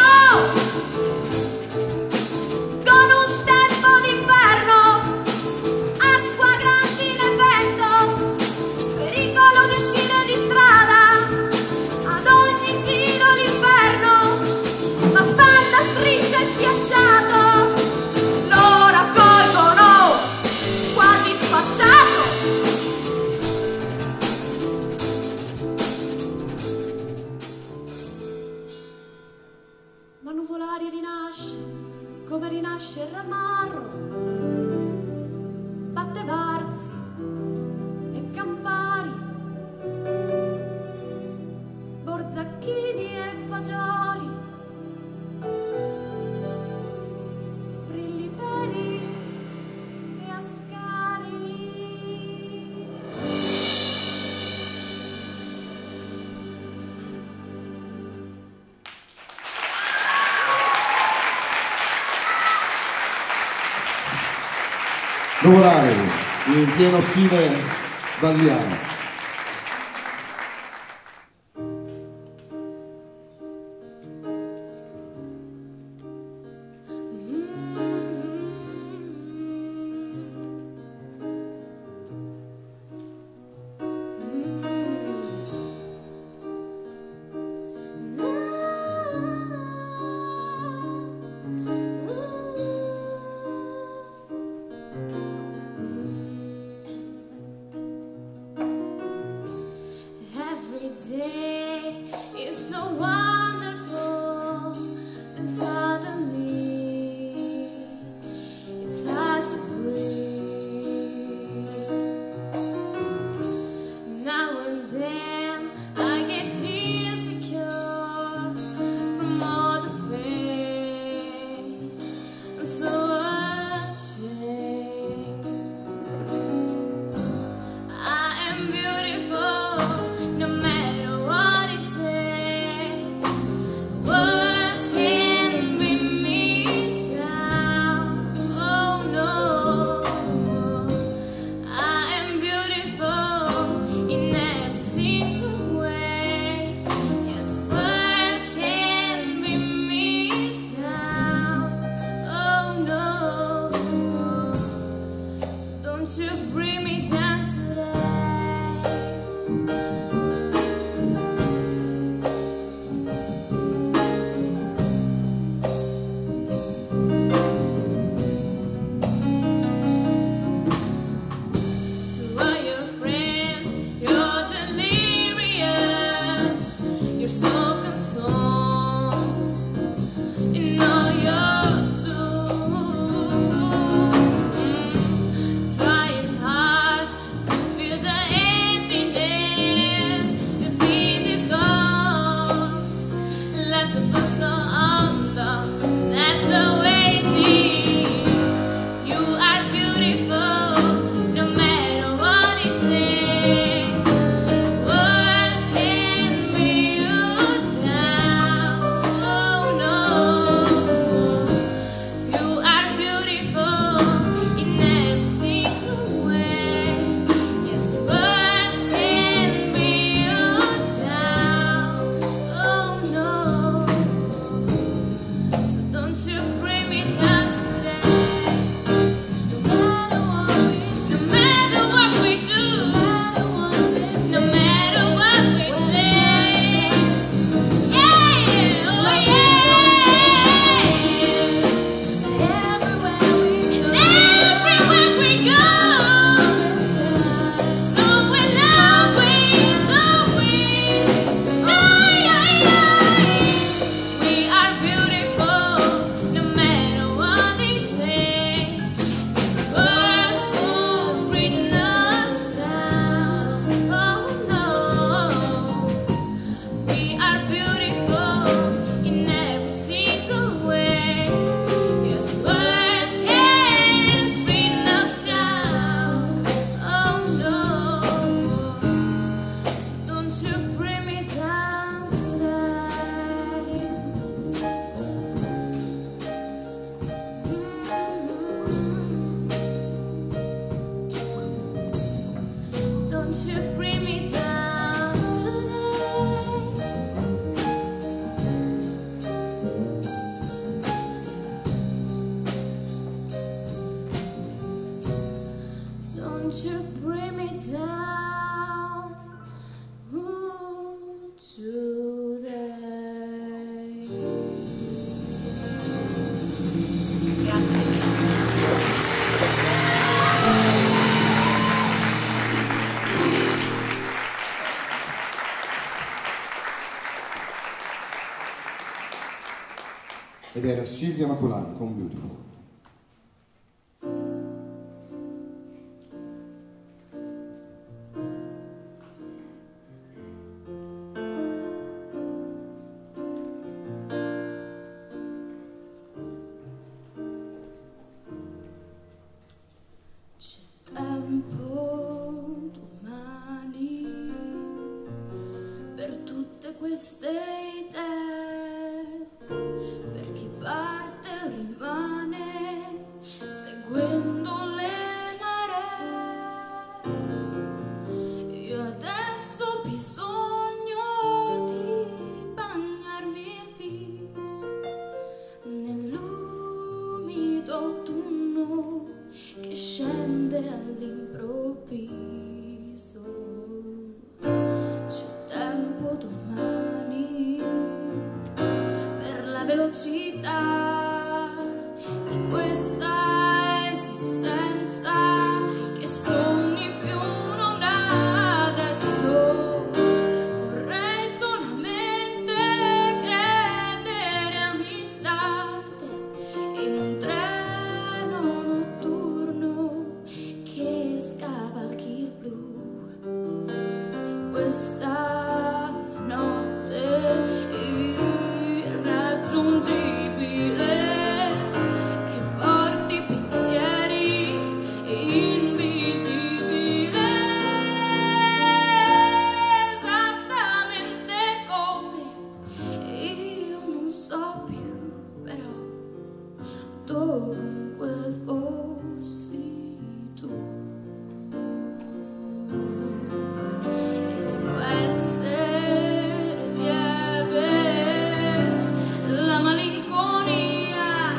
con un tempo d'inverno, acqua grandine e vento, pericolo di uscire di strada ad ogni giro l'inferno, la spalla striscia e schiacciato, lo raccolgono quasi spacciato. Ma nuvolari rinasce come rinasce il ramarro, batte varzi e campari, borzacchini e fagioli, brillipeni e ascari. Nuvolari in pieno stile dalliano. from all the pain. I'm so ashamed. I am beautiful, no matter what they say. Words can bring me down. Oh no, I am beautiful in every single way. Yes, words can bring me down. Oh no, so don't you bring me down today. To all your friends, you're delirious. You're so consumed in all your doom. Trying hard to feel the emptiness. The peace is gone, left a puzzle undone. That's the waiting. You are beautiful, no matter what they say. Words can bring you down. Oh no, you are beautiful in every single way. Yes, words can bring you down. Oh no, so don't you bring me down today. No matter what we do, no matter what we say, yeah, oh yeah. And everywhere we go, so will always, always. We are beautiful, no matter what they say. Words won't bring us down. Oh no, we are beautiful in every single way. Yes, words can't bring us down. Oh no, so don't you bring me down today. Don't you bring me down today. Don't you bring me down today. Ed era Silvia Maculan con Beautiful. C'è tempo domani per tutte queste idee, per chi parte o rimane seguendo le maree. Io adesso ho bisogno di bagnarmi il viso nell'umido autunno che scende all'improvviso. C'è tempo domani per la velocità di questa esistenza che sogni più non adesso. Vorrei solamente credere a un istante in un treno notturno che scavalchi il blu di questa notte irradiante. dovunque fossi tu. Può essere lieve la malinconia,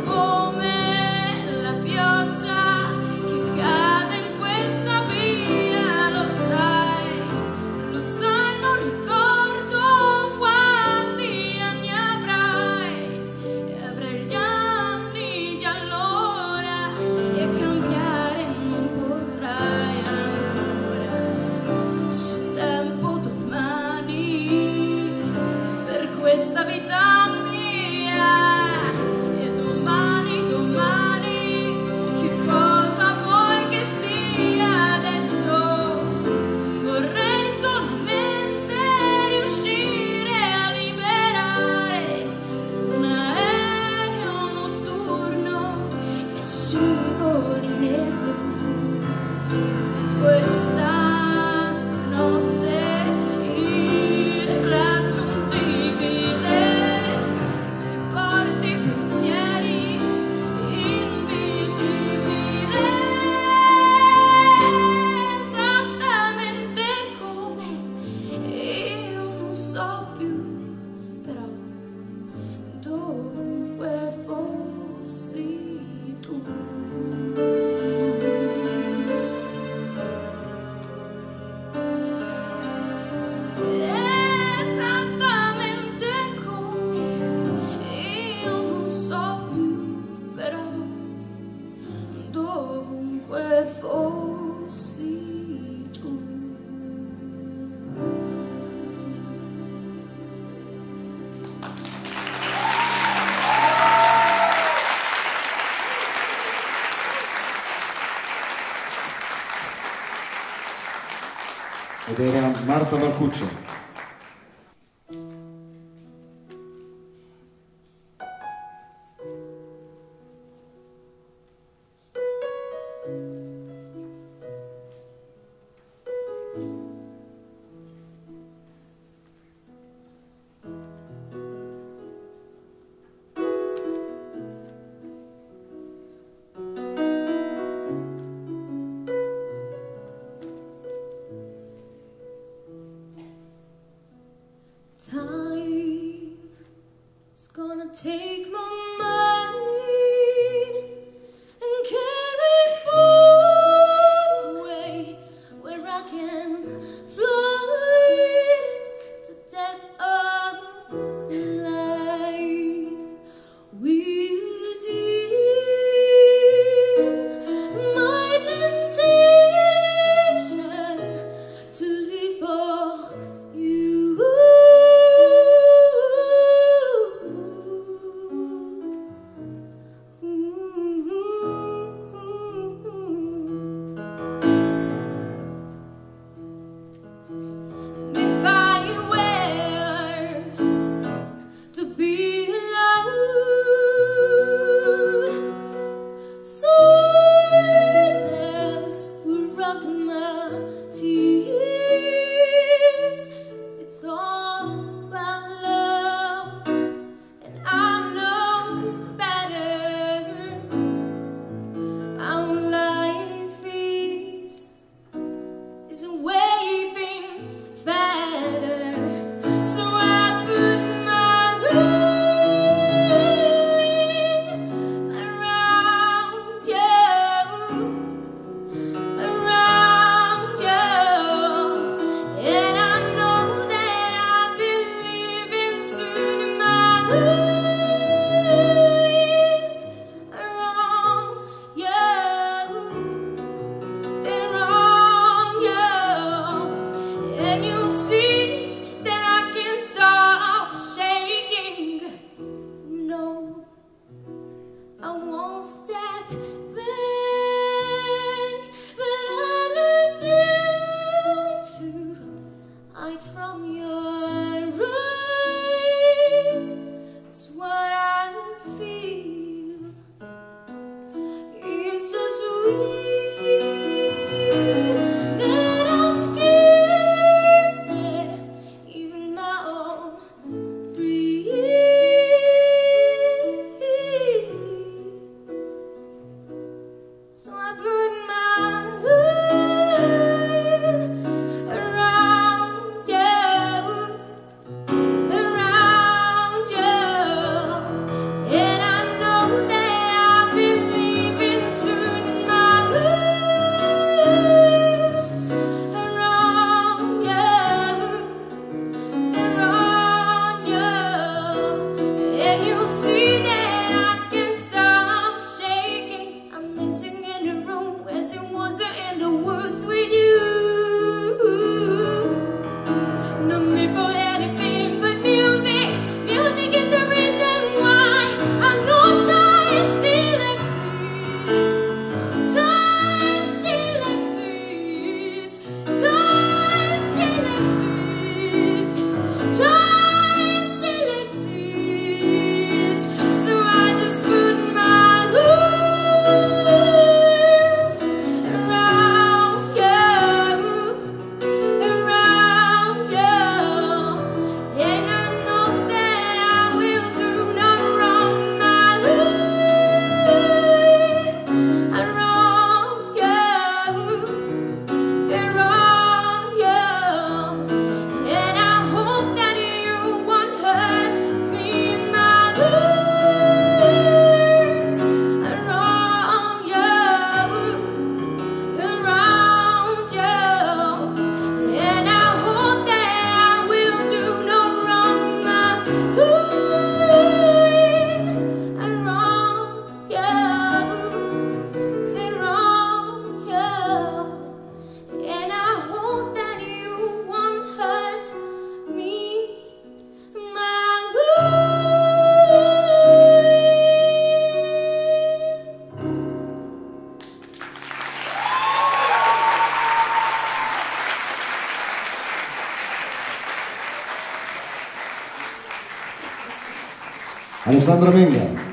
come la pioggia che cade in questa via, lo sai, non ricordo quanti anni avrai, e avrai gli anni di allora, e cambiare non potrai ancora. C'è tempo domani per questa vita mia, e domani, che cosa vuoi che sia adesso? Vorrei solamente riuscire a liberare un aereo notturno che scivoli nel blu. Questa notte irraggiungibile porti pensieri invisibili, esattamente come io non so più, però dovunque fossi tu. Esattamente come io non so più, però dovunque fossi tu. Ed era Marta Marcuccio. Time's gonna take my mind and carry far away where I can fly to that other life with you. My temptation to live for you. Alessandra Venga.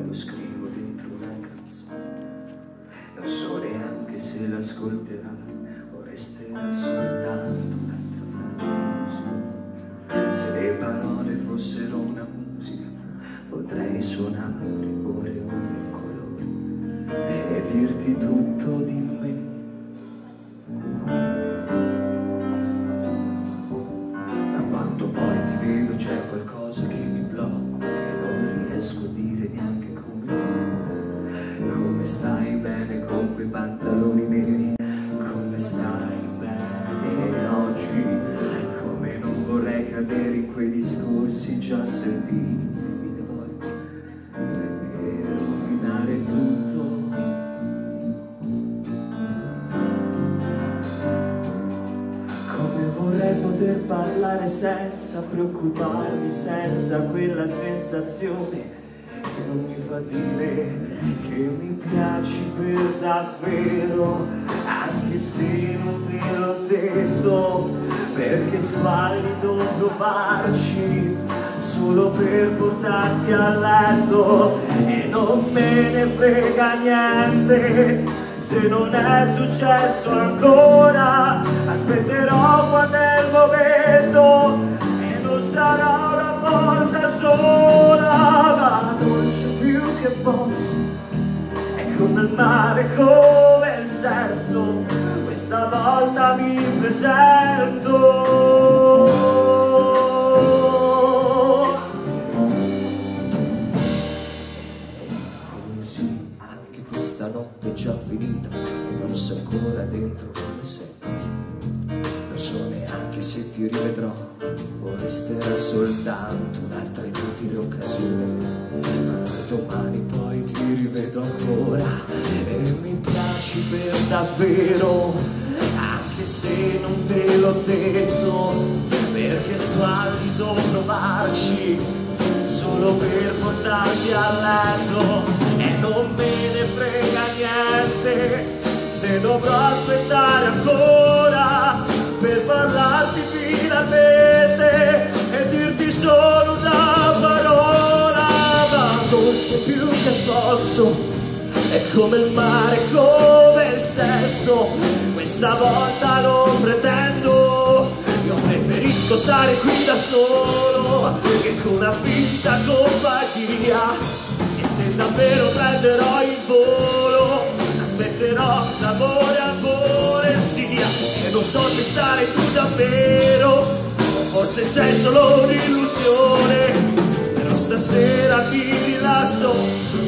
Lo scrivo dentro una canzone, non so neanche se l'ascolterà o resterà soltanto un'altra fragile illusione. Se le parole fossero una musica potrei suonare ore e ore e colori e dirti tutto di me. Ma quando poi ti vedo c'è qualcosa che mi blocca e non riesco a dire neanche come stai bene con quei pantaloni neri, come stai bene oggi, come non vorrei cadere in quei discorsi già sentiti mille volte e rovinare tutto. Come vorrei poter parlare senza preoccuparmi, senza quella sensazione che non mi fa dire che mi piaci per davvero, anche se non te l'ho detto, perché sbaglio provarci solo per portarti a letto e non me ne frega niente se non è successo ancora. Aspetterò quando è il momento e non sarà una volta sola, ma dolce più che posso, è come il mare, come il sesso, questa volta mi presento. E così anche questa notte è già finita e non so ancora dentro come sei. Non so neanche se ti rivedrò o resterà soltanto un'altra inutile occasione. Ma domani poi ti rivedo ancora e mi piaci per davvero, anche se non te l'ho detto, perché squallido provarci solo per portarti a letto e non me ne frega niente se dovrò aspettare ancora per parlarti finalmente e dirti solo una parola, ma dolce più che posso, è come il mare, come il sesso, questa volta non pretendo, io preferisco stare qui da solo che con una finta compagnia, e se davvero prenderò il volo aspetterò l'amore amore sia, e non so se stare tu davvero o forse sei solo un'illusione, però stasera mi rilasso,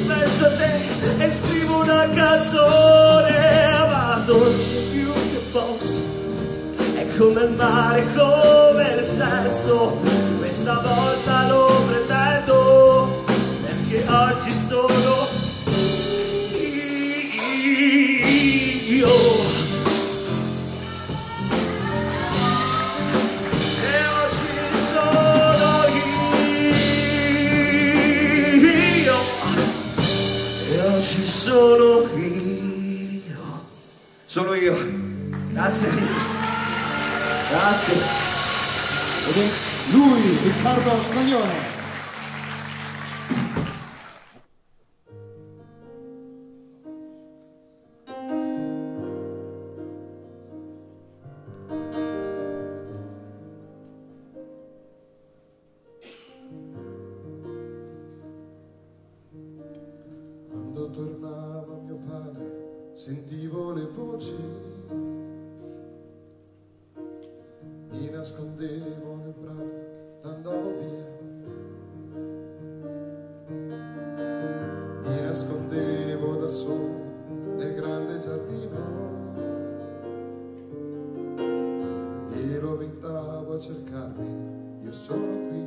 penso a te e scrivo una canzone, ma dolce più che posso, è come il mare, come il sesso, questa volta lo pretendo, perché oggi sono io. E oggi sono io. E oggi sono io. Sono io. Grazie. Grazie. Ed è lui, Riccardo Scaglione. Quando tornava mio padre sentivo le voci, mi nascondevo nel prato, andavo via, mi nascondevo da solo nel grande giardino e lo ventavo a cercarmi, io sono qui.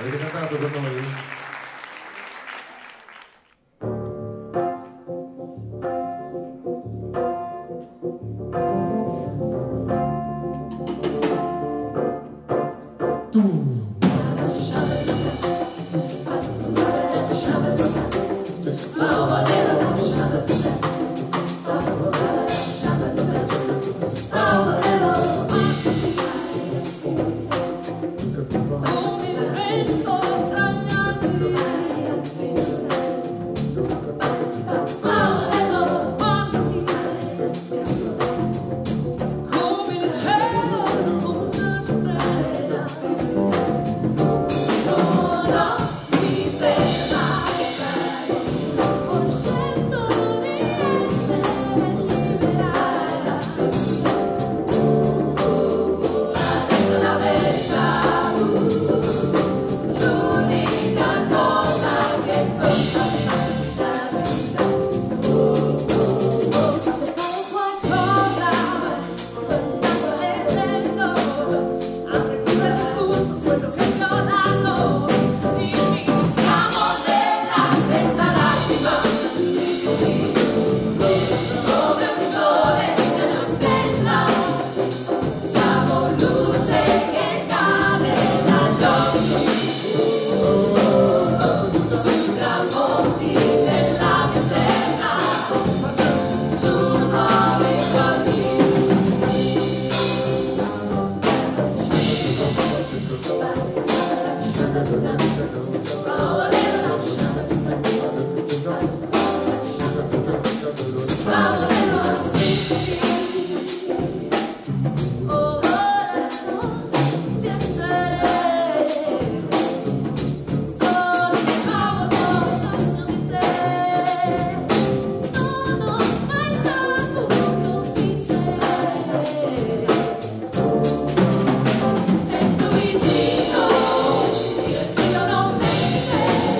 Avete cantato per noi? Sento vicino, io respiro non mente.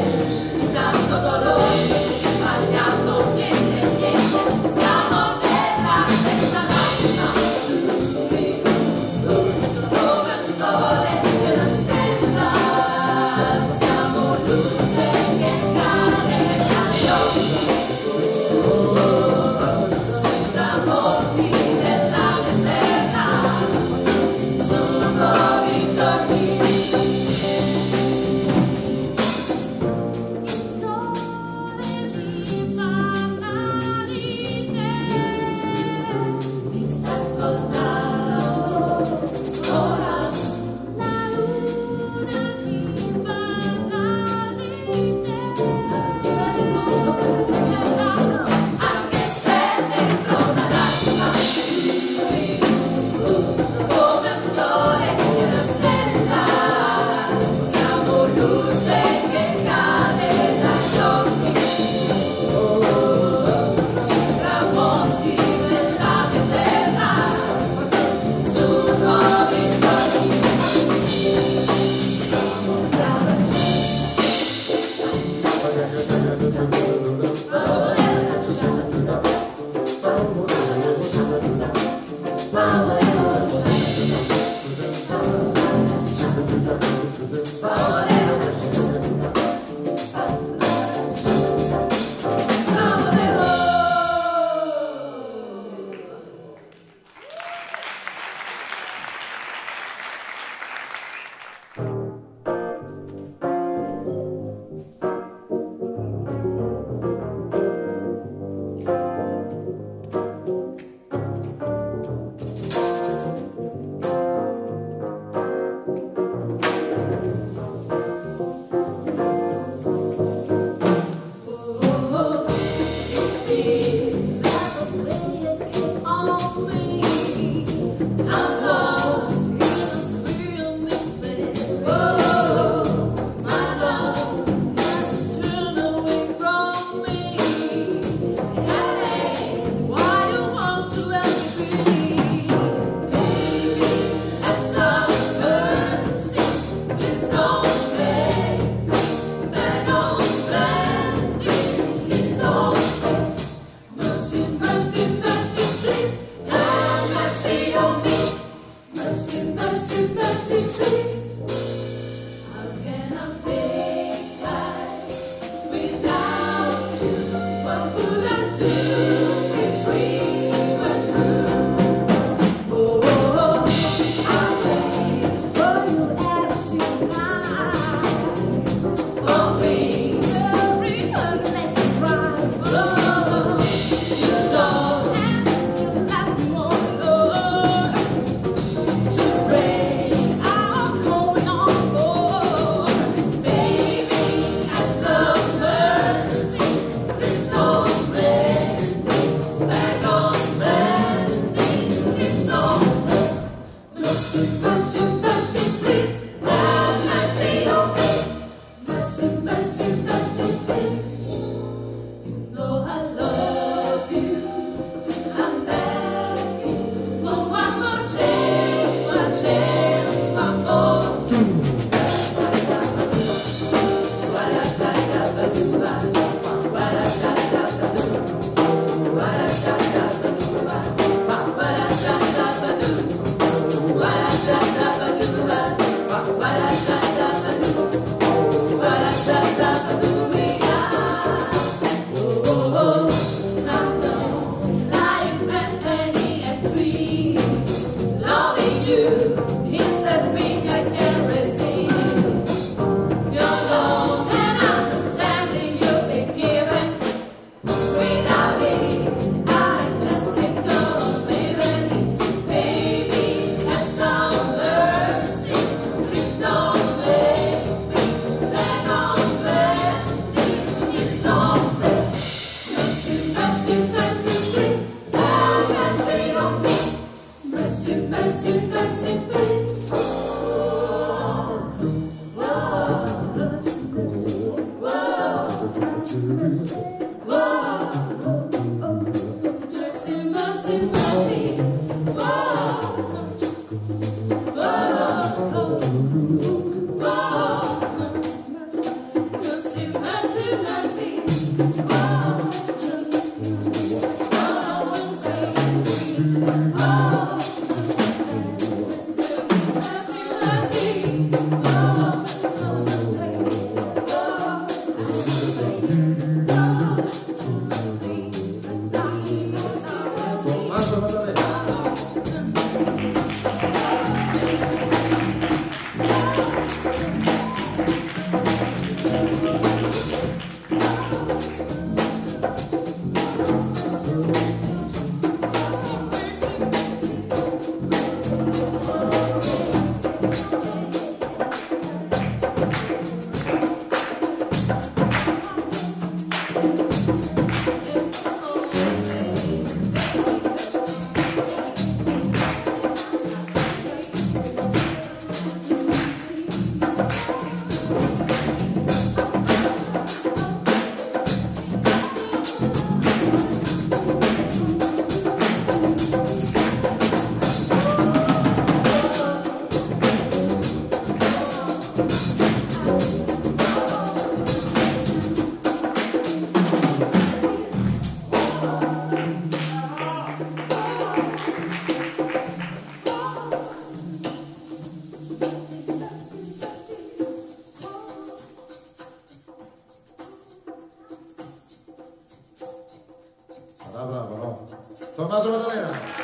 applauso Maddalena.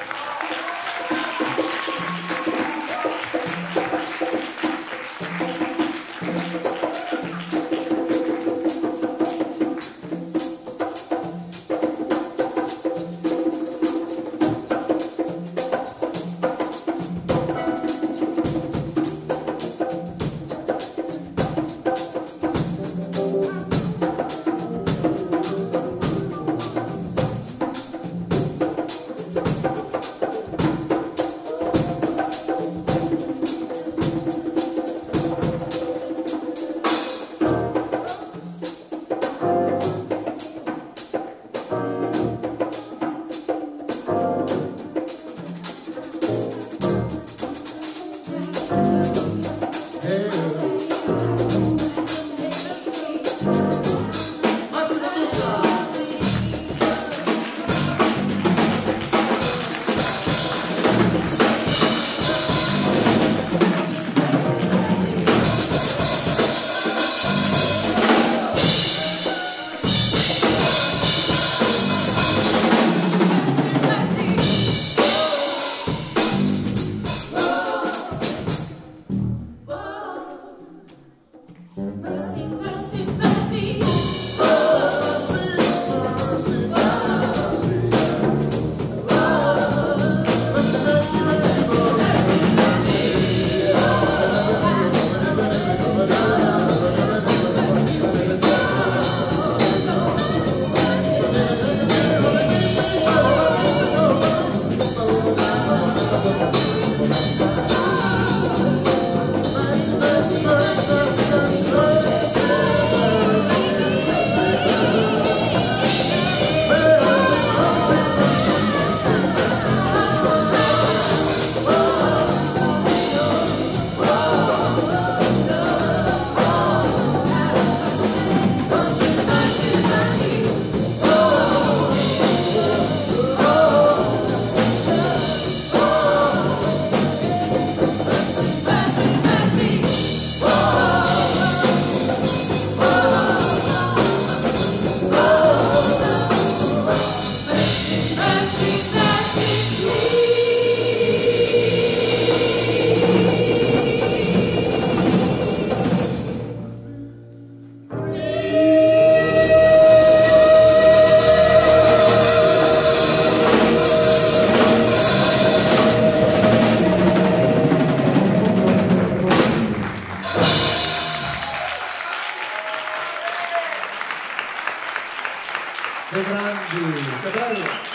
Che grandi, che bello!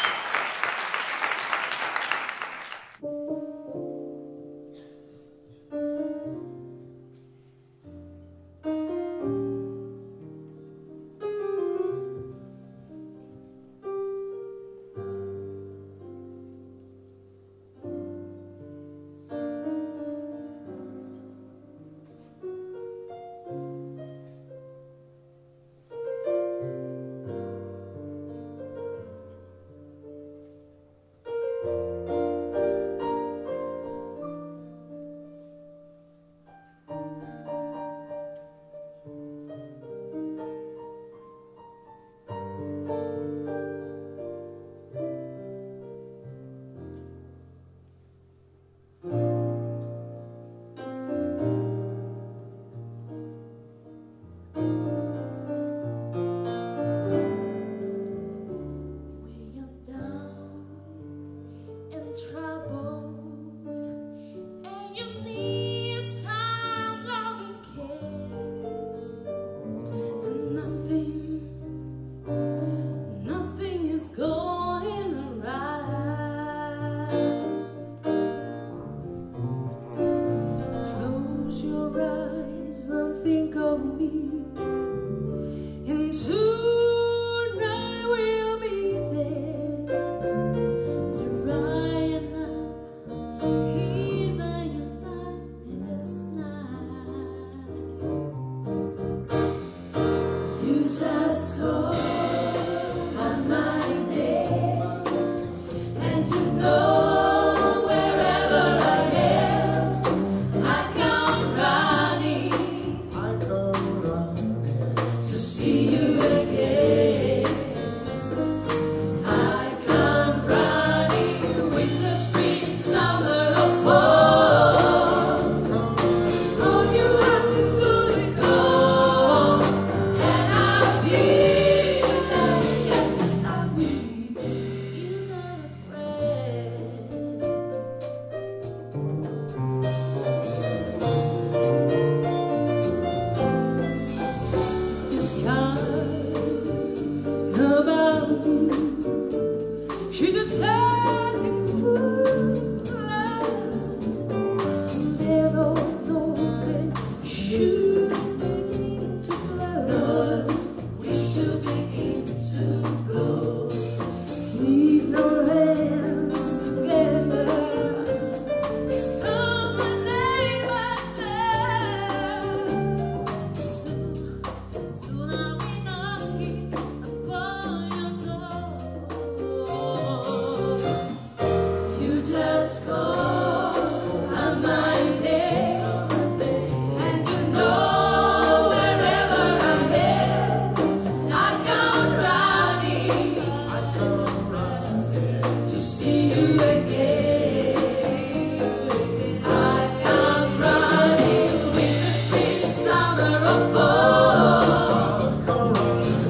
summer or fall.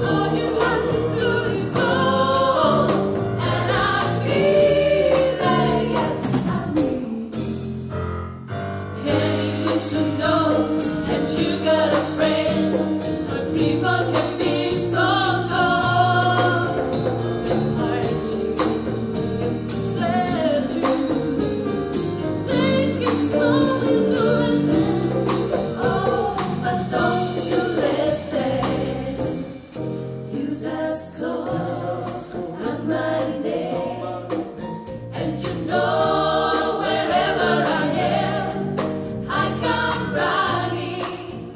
All you have to do is go, and I'll be there. Yes, I will. Hey, good to know that you got a friend. But people can be so cold. Hurt you, sled you, think it's all you do and then, oh, but don't you let them. You just call out my name, and you know wherever I am, I come running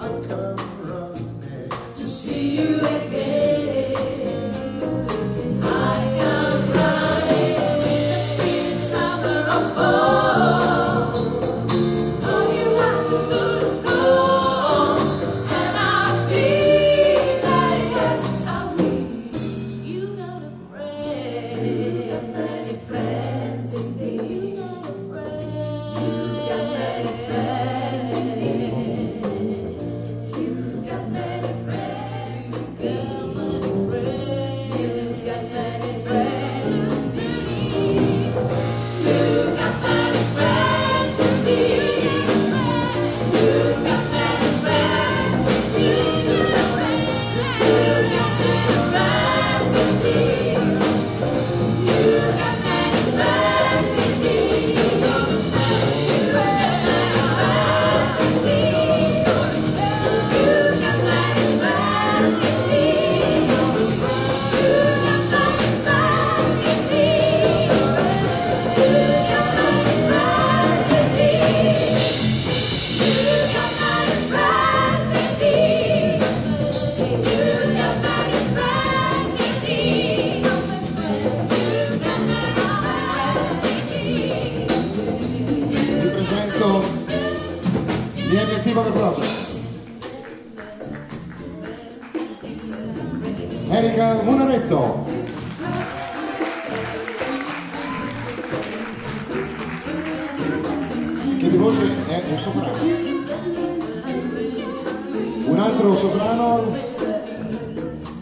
to see you again. I come running with the spring, summer or fall. All you have to do is go, and I'll be there. Yes, I will. You got a friend. You got many friends indeed. You got a friend. You got many friends indeed. You got many friends. You got many friends. You got many friends indeed. You got many friends indeed. You got many friends indeed. You got many friends indeed. You got many friends indeed. You got many friends indeed. You got many friends indeed. Vi presento gli obiettivi del progetto. Erika Munaretto. Che di voce è un soprano. Un altro soprano,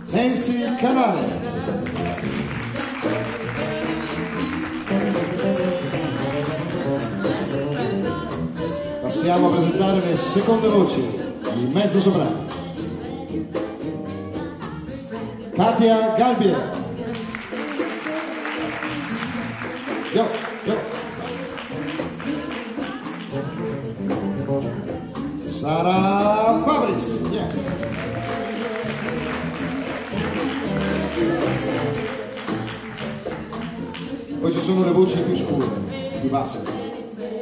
Nancy Canale. Passiamo a presentare le seconde voci, il mezzo soprano. Katia Galbier. Yo, yo. Sara Fabris. Yeah. Poi ci sono le voci più scure, più basse,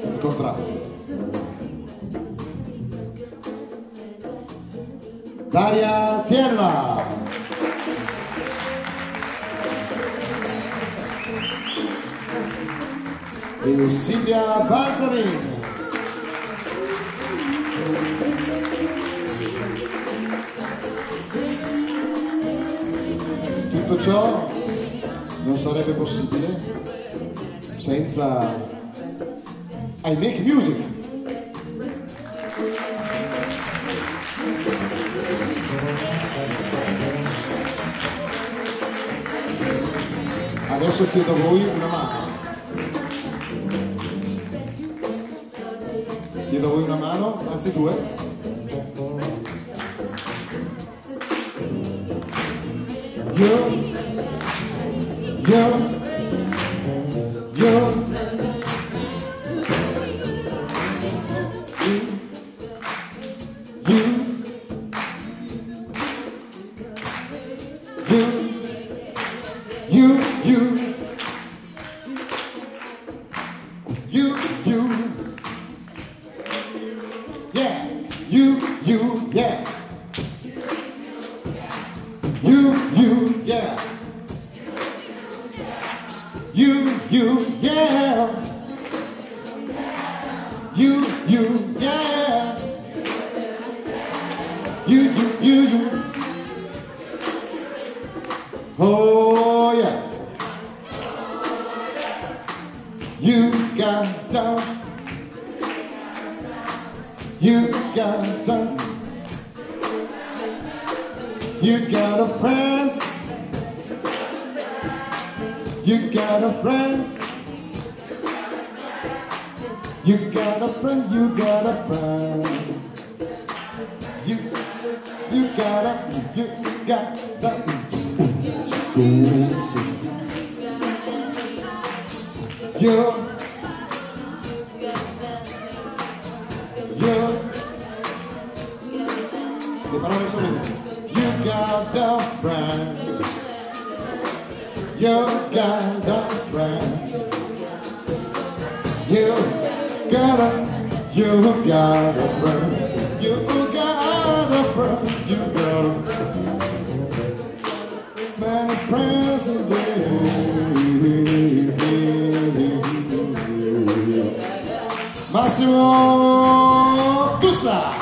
il contratto. Daria Tiella. E Silvia Bassan. Tutto ciò non sarebbe possibile senza Imakemusik. Adesso chiedo a voi una mano. Chiedo a voi una mano, anzi due. Io. Oh yeah. You got down. You got down. You got a friend. You got a friend. You got a friend. You got a friend. You got a le parole sono you got a friend. You got a friend. You got a friend. You got a friend. You got a many friends in there. Massimo Gusta.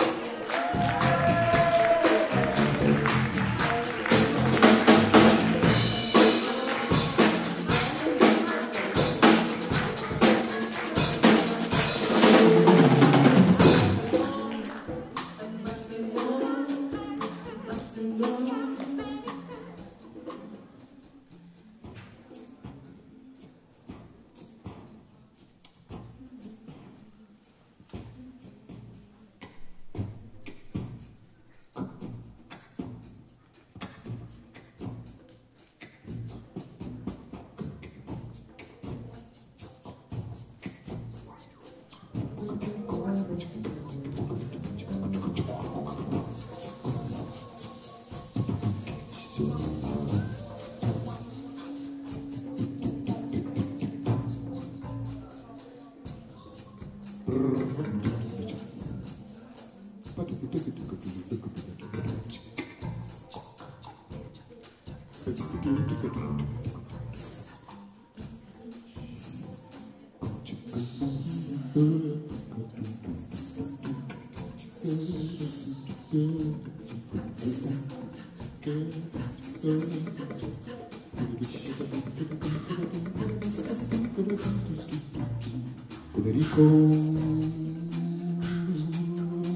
Federico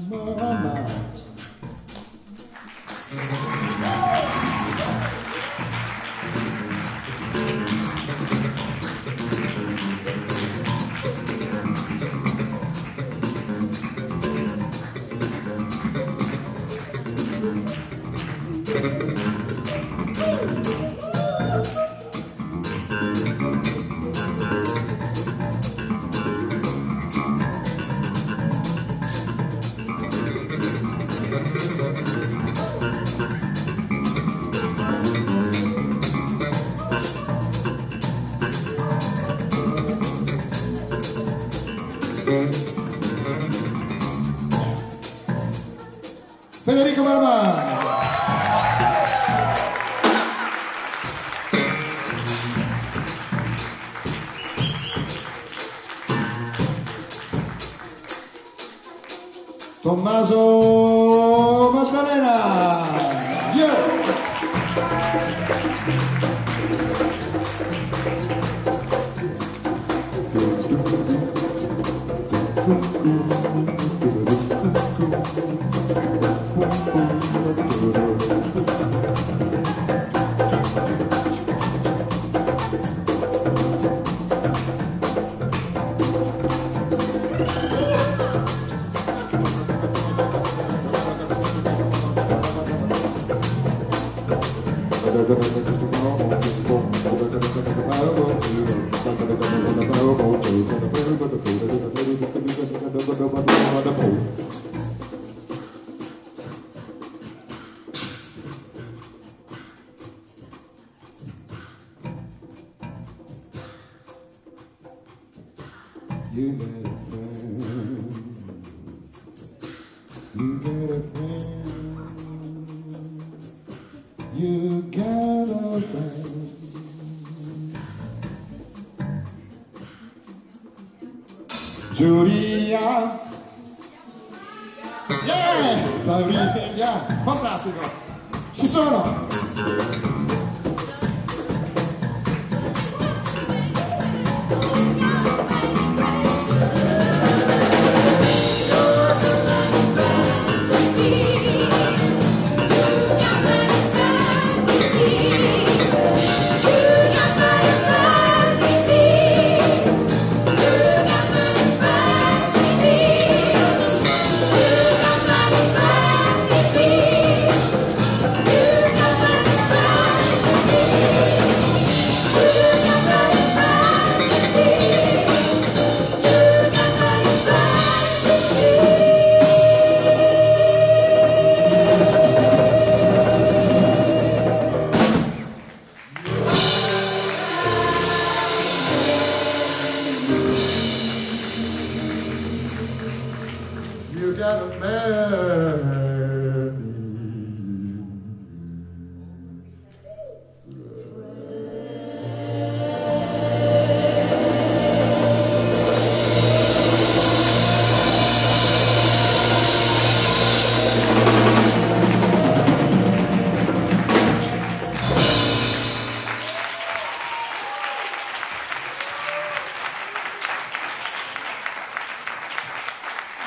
Mamma. Federico Barba. Tommaso Maddalena. You got a friend. You got a friend. You got a friend. Giuria. Yeah, fantastico. Ci sono.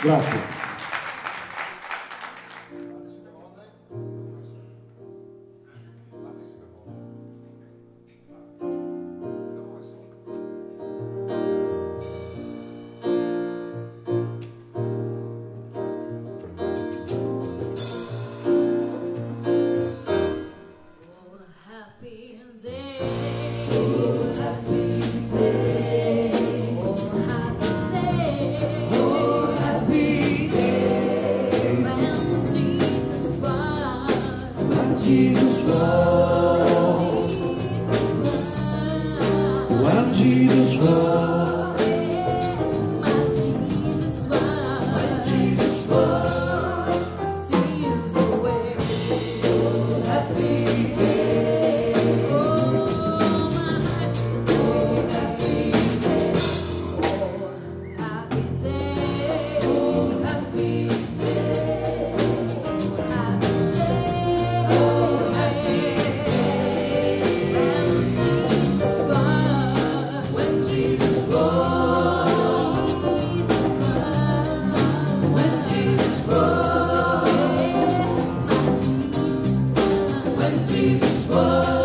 Grazie. Jesus was.